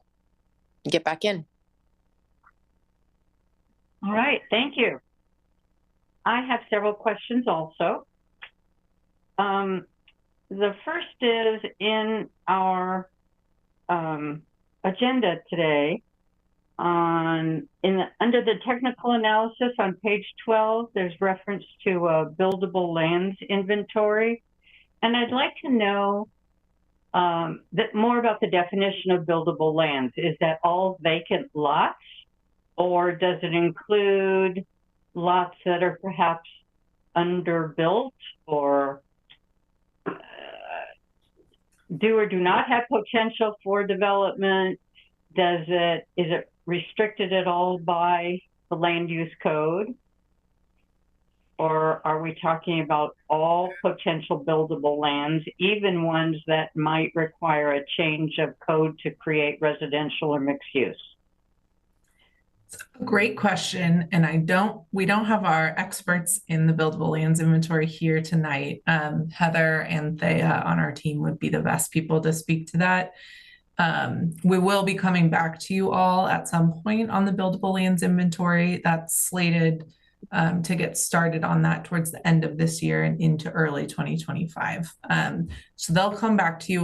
get back in. All right, thank you. I have several questions also. The first is in our agenda today. Under the technical analysis on page 12, there's reference to a buildable lands inventory. And I'd like to know more about the definition of buildable lands. Is that all vacant lots, or does it include lots that are perhaps underbuilt or do or do not have potential for development? Is it restricted at all by the land use code? Or are we talking about all potential buildable lands, even ones that might require a change of code to create residential or mixed use? It's a great question, and we don't have our experts in the buildable lands inventory here tonight. Heather and Thea on our team would be the best people to speak to that. We will be coming back to you all at some point on the buildable lands inventory. That's slated to get started on that towards the end of this year and into early 2025. So they'll come back to you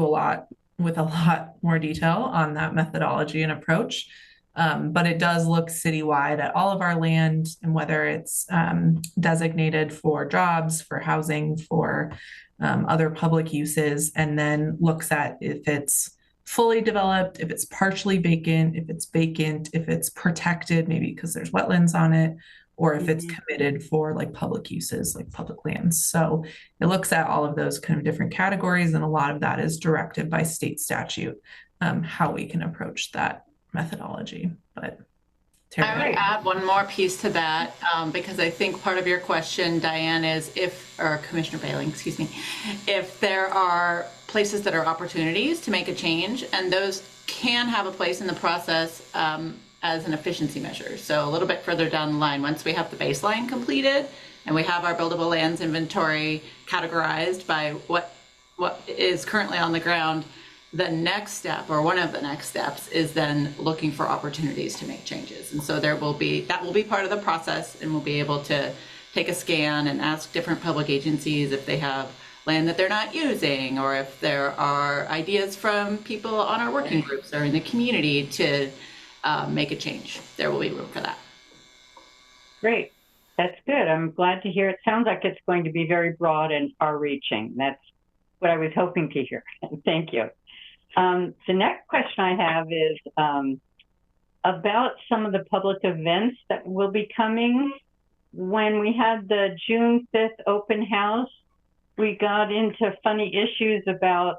with a lot more detail on that methodology and approach. But it does look citywide at all of our land, and whether it's designated for jobs, for housing, for other public uses, and then looks at if it's fully developed, if it's partially vacant, if it's protected, maybe because there's wetlands on it, or if it's committed for like public uses, like public lands. So it looks at all of those kind of different categories, and a lot of that is directed by state statute, how we can approach that methodology. But Terry, I would add one more piece to that, because I think part of your question, Diane, is or Commissioner Bailing, excuse me, if there are places that are opportunities to make a change, and those can have a place in the process as an efficiency measure. So a little bit further down the line, once we have the baseline completed and we have our buildable lands inventory categorized by what is currently on the ground, the next step, or one of the next steps, is then looking for opportunities to make changes. And so that will be part of the process, and we'll be able to take a scan and ask different public agencies if they have land that they're not using, or if there are ideas from people on our working groups or in the community to make a change. There will be room for that. Great. That's good. I'm glad to hear. It sounds like it's going to be very broad and far-reaching. That's what I was hoping to hear. Thank you. The next question I have is about some of the public events that will be coming. When we had the June 5th open house, we got into funny issues about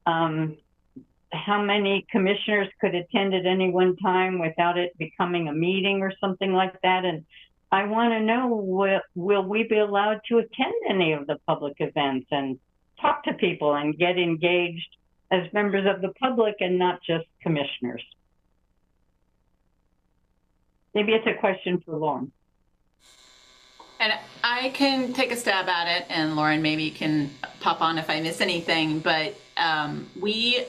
how many commissioners could attend at any one time without it becoming a meeting or something like that. And I want to know, will we be allowed to attend any of the public events and talk to people and get engaged as members of the public and not just commissioners? Maybe it's a question for Lauren. And I can take a stab at it, and Lauren, maybe you can pop on if I miss anything, but we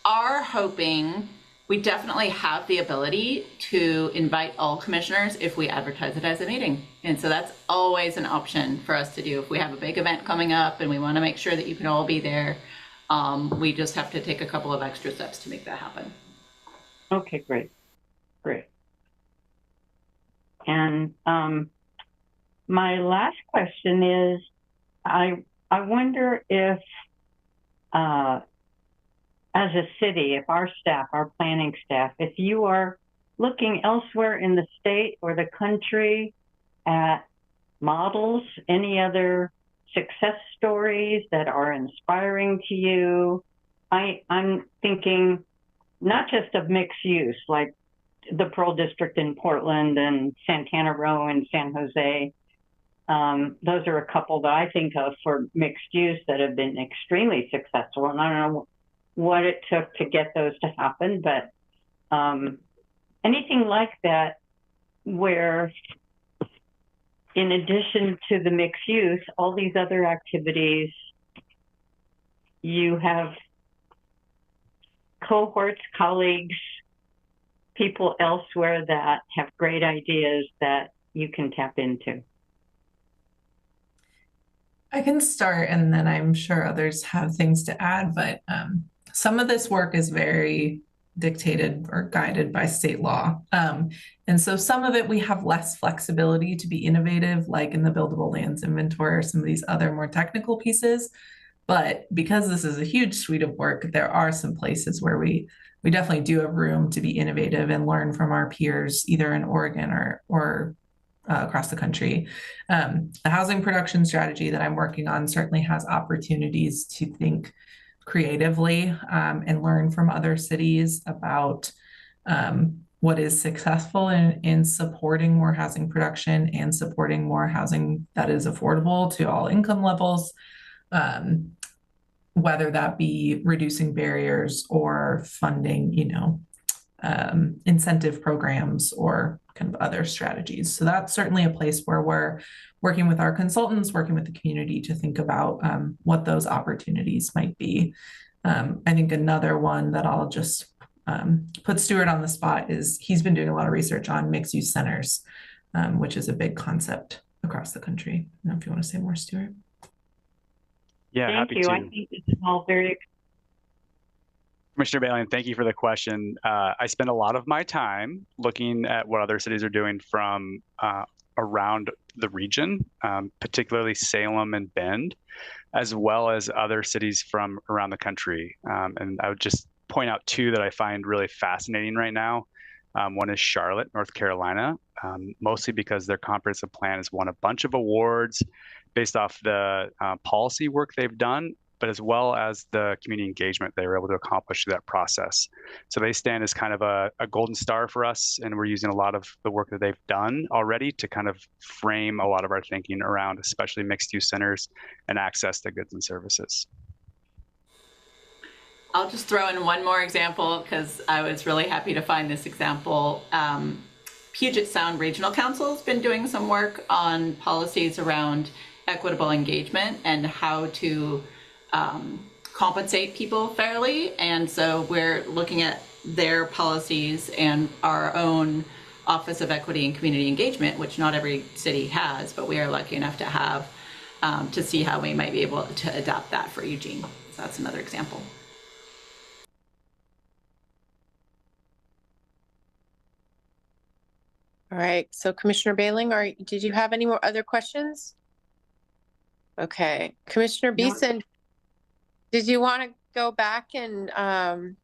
are hoping, we definitely have the ability to invite all commissioners if we advertise it as a meeting. And so that's always an option for us to do. If we have a big event coming up and we want to make sure that you can all be there, we just have to take a couple of extra steps to make that happen. Okay, great. Great. And my last question is, I wonder if, as a city, if our staff, our planning staff, if you are looking elsewhere in the state or the country at models, any other success stories that are inspiring to you. I'm thinking not just of mixed use, like the Pearl District in Portland and Santana Row in San Jose, Those are a couple that I think of for mixed use that have been extremely successful. And I don't know what it took to get those to happen, but anything like that where in addition to the mixed use, all these other activities, you have cohorts, colleagues, people elsewhere that have great ideas that you can tap into. I can start, and then I'm sure others have things to add, but some of this work is very dictated or guided by state law. And so some of it we have less flexibility to be innovative, like in the buildable lands inventory or some of these other more technical pieces. But because this is a huge suite of work, there are some places where we definitely do have room to be innovative and learn from our peers, either in Oregon or across the country. The housing production strategy that I'm working on certainly has opportunities to think creatively and learn from other cities about what is successful in supporting more housing production and supporting more housing that is affordable to all income levels, whether that be reducing barriers or funding, incentive programs or kind of other strategies. So that's certainly a place where we're working with our consultants, working with the community to think about what those opportunities might be. I think another one that I'll just put Stuart on the spot is he's been doing a lot of research on mixed use centers, which is a big concept across the country. I don't know if you want to say more, Stuart. Yeah, Thank happy you. to. I think this is all very Commissioner Bailey, thank you for the question. I spend a lot of my time looking at what other cities are doing from around the region, particularly Salem and Bend, as well as other cities from around the country. And I would just point out two that I find really fascinating right now. One is Charlotte, North Carolina, mostly because their comprehensive plan has won a bunch of awards based off the policy work they've done, but as well as the community engagement they were able to accomplish through that process. So they stand as kind of a golden star for us, and we're using a lot of the work that they've done already to kind of frame a lot of our thinking around especially mixed use centers and access to goods and services. I'll just throw in one more example because I was really happy to find this example. Puget Sound Regional Council has been doing some work on policies around equitable engagement and how to compensate people fairly. And so we're looking at their policies and our own Office of Equity and Community Engagement, which not every city has, but we are lucky enough to have, to see how we might be able to adapt that for Eugene. So that's another example. All right, so Commissioner Bailing, did you have any more other questions? Okay, Commissioner Beeson, did you want to go back and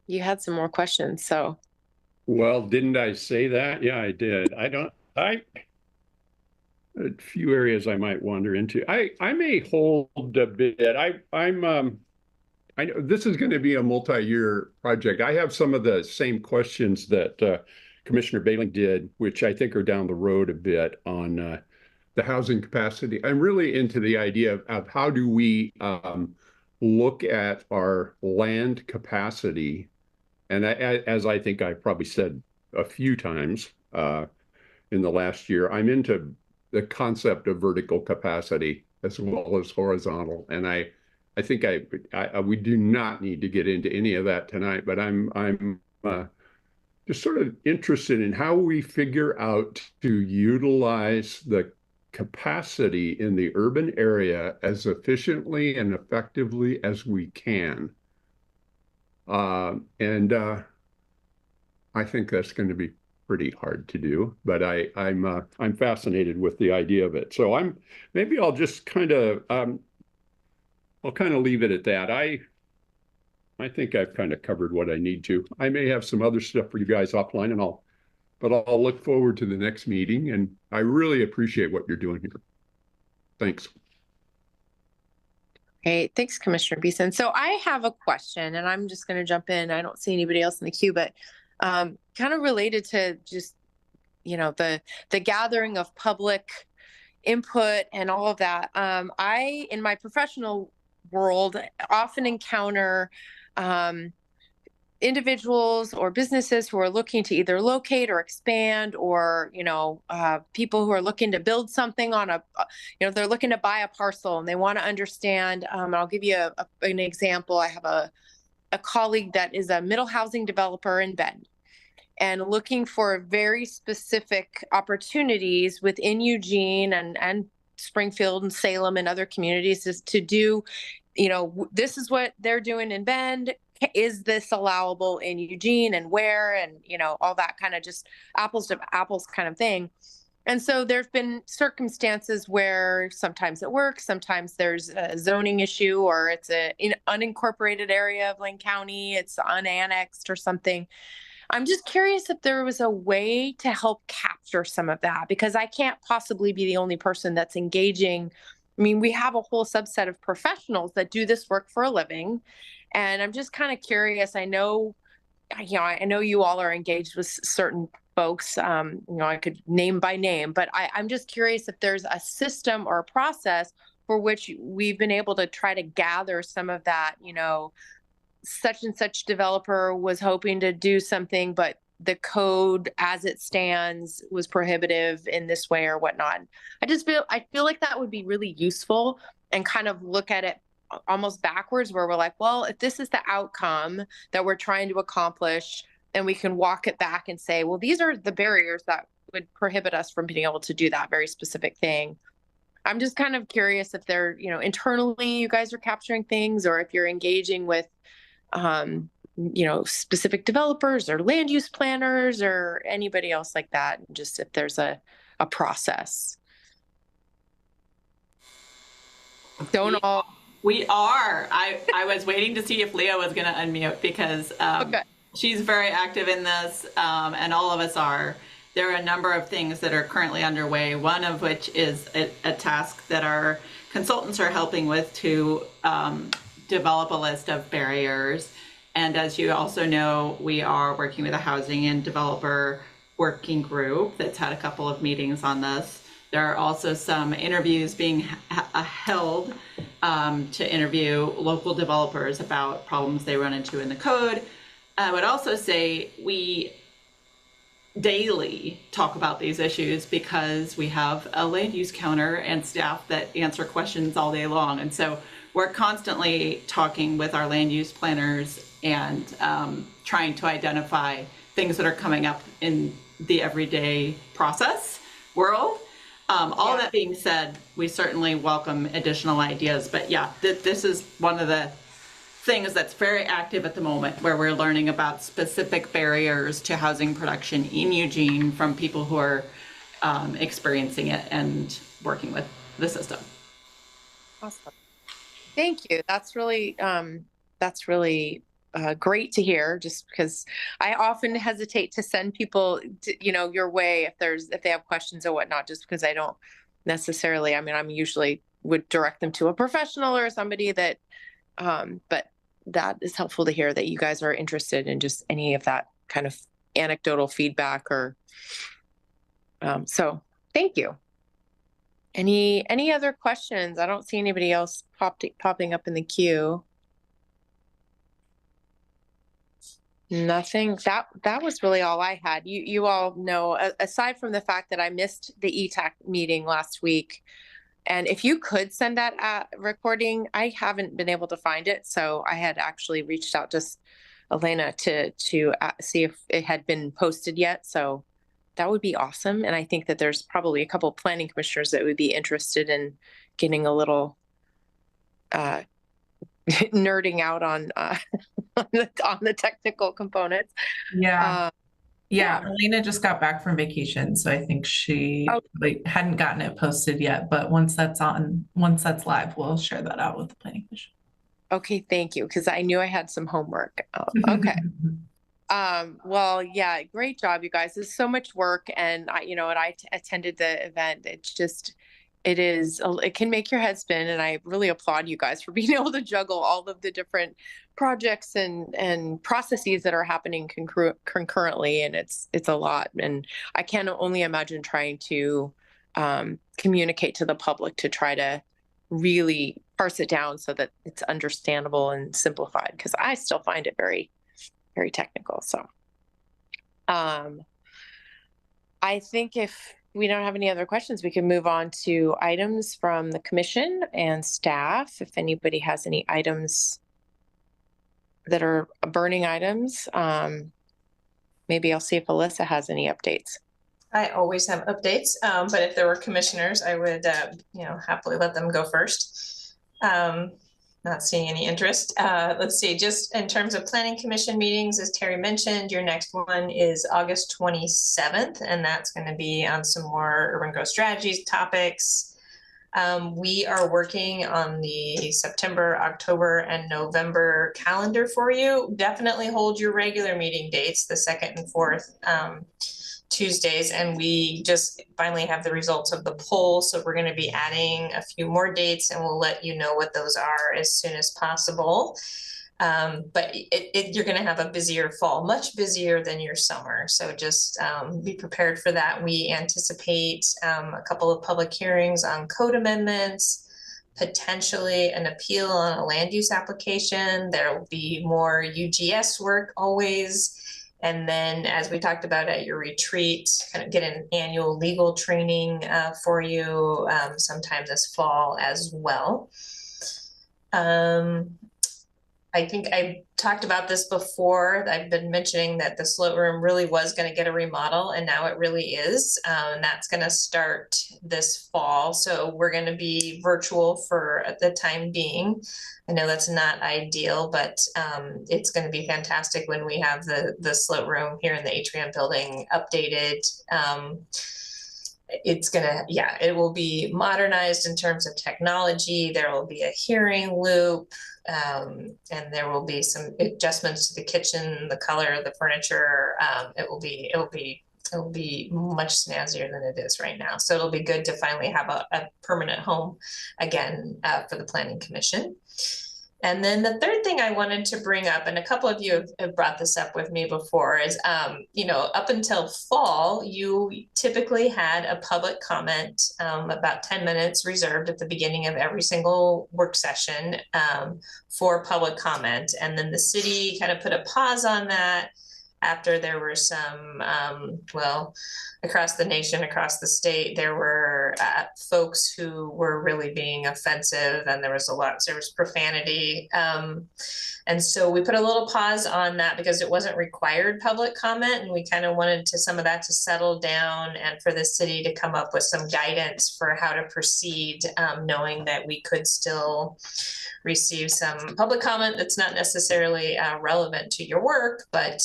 you had some more questions, so. Well, didn't I say that? Yeah, I did. A few areas I might wander into. I may hold a bit. I know this is going to be a multi-year project. I have some of the same questions that Commissioner Bailing did, which I think are down the road a bit on the housing capacity. I'm really into the idea of how do we look at our land capacity. And as I think I probably said a few times in the last year, I'm into the concept of vertical capacity as well as horizontal. And I think we do not need to get into any of that tonight, but I'm just sort of interested in how we figure out to utilize the capacity in the urban area as efficiently and effectively as we can. And I think that's going to be pretty hard to do, but I'm fascinated with the idea of it. So maybe I'll just kind of I'll kind of leave it at that. I think I've kind of covered what I need to. I may have some other stuff for you guys offline, but I'll look forward to the next meeting. And I really appreciate what you're doing here. Thanks. Okay, thanks, Commissioner Beeson. So I have a question, and I'm just going to jump in. I don't see anybody else in the queue, but kind of related to just the gathering of public input and all of that. I, in my professional world, often encounter individuals or businesses who are looking to either locate or expand, or people who are looking to build something on they're looking to buy a parcel and they want to understand. I'll give you an example. I have a colleague that is a middle housing developer in Bend, and looking for very specific opportunities within Eugene and Springfield and Salem and other communities is to do, this is what they're doing in Bend. Is this allowable in Eugene, and where, and, all that kind of just apples to apples kind of thing. And so there's been circumstances where sometimes it works, sometimes there's a zoning issue, or it's an unincorporated area of Lane County, it's unannexed or something. I'm just curious if there was a way to help capture some of that, because I can't possibly be the only person that's engaging. I mean, we have a whole subset of professionals that do this work for a living. And I'm just kind of curious. I know you all are engaged with certain folks, I could name by name, but I'm just curious if there's a system or a process for which we've been able to try to gather some of that, such and such developer was hoping to do something, but the code as it stands was prohibitive in this way or whatnot. I feel like that would be really useful, and kind of look at it almost backwards, where we're like, well, if this is the outcome that we're trying to accomplish, and we can walk it back and say, well, these are the barriers that would prohibit us from being able to do that very specific thing. I'm just kind of curious if they're, internally you guys are capturing things, or if you're engaging with specific developers or land use planners or anybody else like that, and just if there's a process. We are. I was waiting to see if Leah was going to unmute, because okay. She's very active in this, and all of us are. There are a number of things that are currently underway, one of which is a task that our consultants are helping with to develop a list of barriers. And as you also know, we are working with a housing and developer working group that's had a couple of meetings on this. There are also some interviews being held to interview local developers about problems they run into in the code. I would also say we daily talk about these issues, because we have a land use counter and staff that answer questions all day long. And so we're constantly talking with our land use planners and trying to identify things that are coming up in the everyday process world. All that being said, we certainly welcome additional ideas. But yeah, this is one of the things that's very active at the moment, where we're learning about specific barriers to housing production in Eugene from people who are experiencing it and working with the system. Awesome. Thank you. That's really great to hear, just because I often hesitate to send people your way if they have questions or whatnot, just because I don't necessarily, I'm usually would direct them to a professional or somebody that, but that is helpful to hear that you guys are interested in just any of that kind of anecdotal feedback, or so thank you. Any other questions? I don't see anybody else popping up in the queue. Nothing. That was really all I had. You all know, aside from the fact that I missed the ETAC meeting last week, and if you could send that recording, I haven't been able to find it. So I had actually reached out to Elena to see if it had been posted yet. So that would be awesome. And I think that there's probably a couple of planning commissioners that would be interested in getting a little nerding out on the technical components. Yeah. Elena just got back from vacation, so I think she hadn't gotten it posted yet. But once that's live, we'll share that out with the planning commission. Okay, thank you, because I knew I had some homework. Okay. Well, yeah, great job, you guys. There's so much work, and I attended the event. It can make your head spin, and I really applaud you guys for being able to juggle all of the different projects and processes that are happening concurrently, and it's a lot. And I can only imagine trying to communicate to the public to try to really parse it down so that it's understandable and simplified, because I still find it very, very technical. So I think if we don't have any other questions, we can move on to items from the commission and staff. If anybody has any items that are burning items, maybe I'll see if Alyssa has any updates. I always have updates, but if there were commissioners, I would, happily let them go first. Not seeing any interest. Let's see, just in terms of planning commission meetings, as Terry mentioned, your next one is August 27th, and that's going to be on some more urban growth strategies topics. We are working on the September, October, and November calendar for you. Definitely hold your regular meeting dates, the 2nd and 4th Tuesdays, and we just finally have the results of the poll, so we're going to be adding a few more dates, and we'll let you know what those are as soon as possible. But you're going to have a busier fall, much busier than your summer, so just be prepared for that. We anticipate a couple of public hearings on code amendments, potentially an appeal on a land use application. There will be more UGS work always. And then, as we talked about at your retreat, kind of get an annual legal training for you sometime this fall as well. I think I talked about this before. I've been mentioning that the sloat room really was going to get a remodel, and now it really is. And that's going to start this fall. So we're going to be virtual for the time being. I know that's not ideal, but it's going to be fantastic when we have the sloat room here in the atrium building updated. It's gonna, it will be modernized in terms of technology. There will be a hearing loop, and there will be some adjustments to the kitchen, the color of the furniture. It will be much snazzier than it is right now. So it'll be good to finally have a permanent home again for the Planning Commission. And then the third thing I wanted to bring up, and a couple of you have brought this up with me before, is, up until fall, you typically had a public comment, about 10 minutes reserved at the beginning of every single work session for public comment. And then the city kind of put a pause on that after there were some, across the nation, across the state, there were folks who were really being offensive, and there was profanity. And so we put a little pause on that because it wasn't required public comment, and we kind of wanted some of that to settle down and for the city to come up with some guidance for how to proceed, knowing that we could still receive some public comment that's not necessarily relevant to your work, but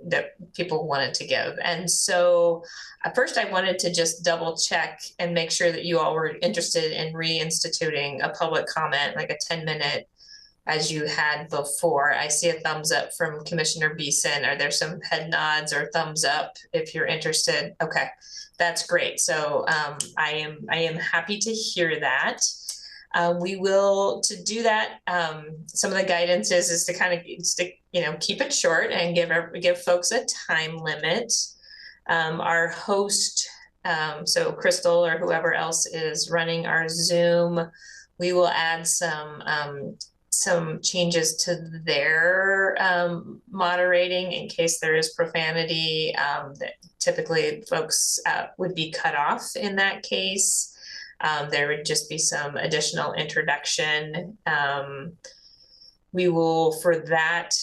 that people wanted to give. And so at first I wanted to just double check and make sure that you all were interested in reinstituting a public comment, like a 10-minute as you had before. I see a thumbs up from Commissioner Beeson. Are there some head nods or thumbs up if you're interested? Okay, that's great. So I am happy to hear that. We will, to do that, some of the guidance is to kind of keep it short and give folks a time limit. Our host, so Crystal or whoever else is running our Zoom, we will add some changes to their moderating in case there is profanity. That typically folks would be cut off in that case. There would just be some additional introduction. We will, for that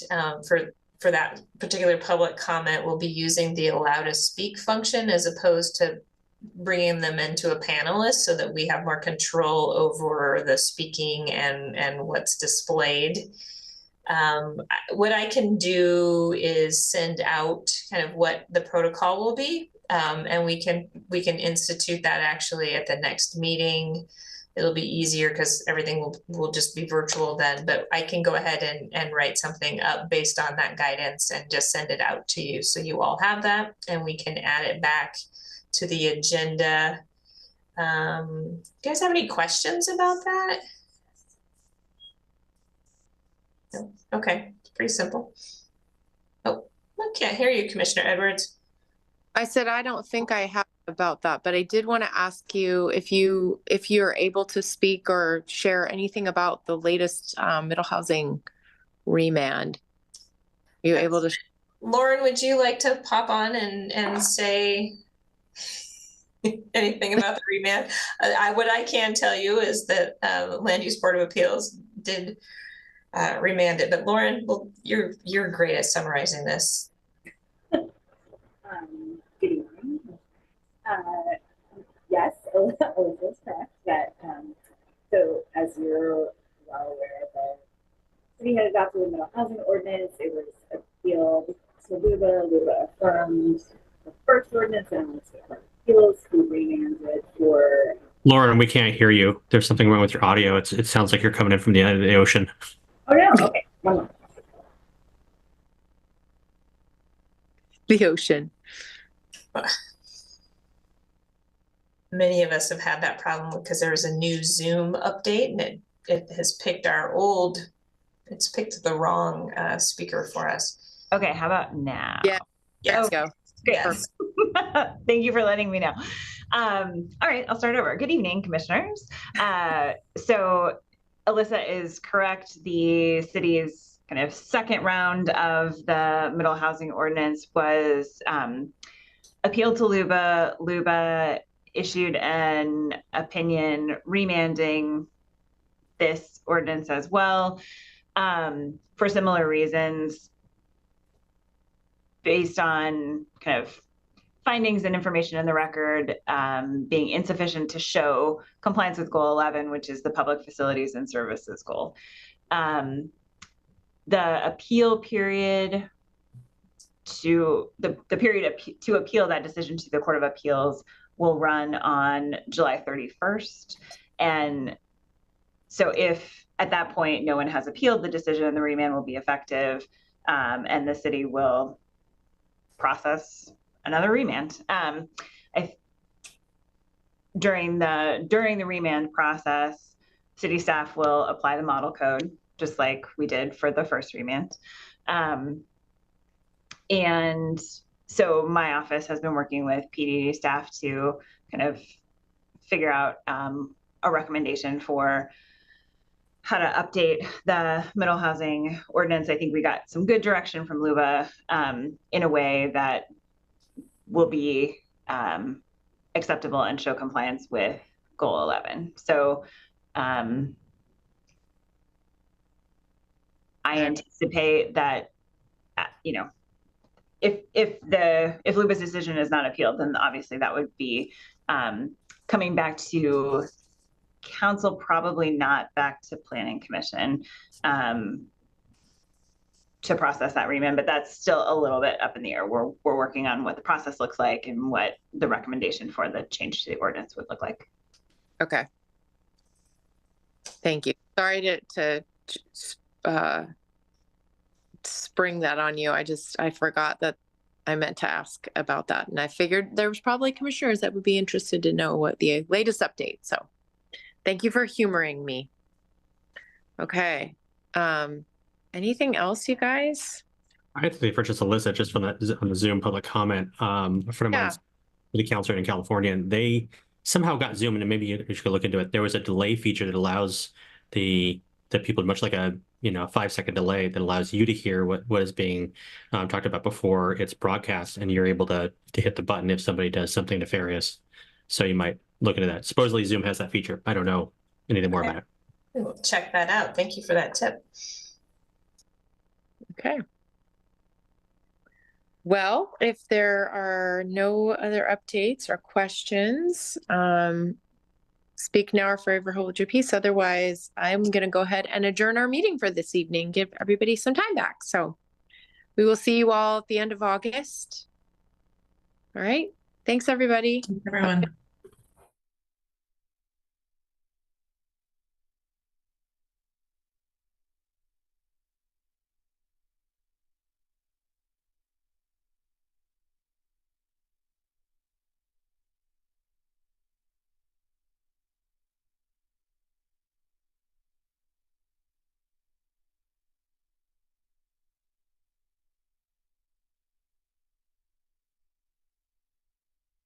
particular public comment, we'll be using the allow to speak function as opposed to bringing them into a panelist, so that we have more control over the speaking and what's displayed. What I can do is send out kind of what the protocol will be, and we can institute that actually at the next meeting. It'll be easier because everything will just be virtual then, but I can go ahead and write something up based on that guidance and just send it out to you, so you all have that and we can add it back to the agenda. Do you guys have any questions about that? Okay, pretty simple. Oh, I can't hear you, Commissioner Edwards. I said, I don't think I have about that, but I did want to ask you if you're able to speak or share anything about the latest middle housing remand. Are you able to? Lauren, would you like to pop on and say anything about the remand? What I can tell you is that Land Use Board of Appeals did remand it, but Lauren, well, you're great at summarizing this. Good evening. Yes, Elizabeth's correct that so as you're well aware, the city had adopted a middle housing ordinance. It was appealed to LUBA. LUBA affirmed the first ordinance and went to the Court of Appeals, who remanded for. Lauren, we can't hear you. There's something wrong with your audio. It sounds like you're coming in from the end of the ocean. Oh no, okay, one more. The ocean. Many of us have had that problem because there was a new Zoom update and it has picked it's picked the wrong speaker for us. Okay, how about now? Yeah, let's okay. go. Yes. Thank you for letting me know. All right, I'll start over. Good evening, commissioners. So Alyssa is correct. The city's kind of second round of the middle housing ordinance was appealed to LUBA. LUBA issued an opinion remanding this ordinance as well for similar reasons based on kind of findings and information in the record being insufficient to show compliance with goal 11, which is the public facilities and services goal. The appeal period to to appeal that decision to the Court of Appeals will run on July 31st. And so if at that point no one has appealed the decision, the remand will be effective and the city will process another remand. During the remand process, city staff will apply the model code, just like we did for the first remand. And so my office has been working with PDD staff to kind of figure out a recommendation for how to update the middle housing ordinance. I think we got some good direction from LUBA in a way that will be acceptable and show compliance with goal 11. So I anticipate that, if LUBA's decision is not appealed, then obviously that would be coming back to council, probably not back to planning commission to process that remand, but that's still a little bit up in the air. We're working on what the process looks like and what the recommendation for the change to the ordinance would look like. Okay. Thank you. Sorry to spring that on you. I forgot that I meant to ask about that. And I figured there was probably commissioners that would be interested to know what the latest update. So thank you for humoring me. Okay. Anything else, you guys? I have to say, for just Alyssa, just from on the Zoom public comment, a friend of mine's city councilor in California, and they somehow got Zoom, and maybe you should look into it. There was a delay feature that allows the people, much like a 5-second delay, that allows you to hear what is being talked about before it's broadcast, and you're able to hit the button if somebody does something nefarious. So you might look into that. Supposedly Zoom has that feature. I don't know anything more about it. We'll check that out. Thank you for that tip. Okay. Well, if there are no other updates or questions, speak now or forever hold your peace. Otherwise, I'm going to go ahead and adjourn our meeting for this evening, give everybody some time back. So we will see you all at the end of August. All right. Thanks, everybody. Thanks, everyone.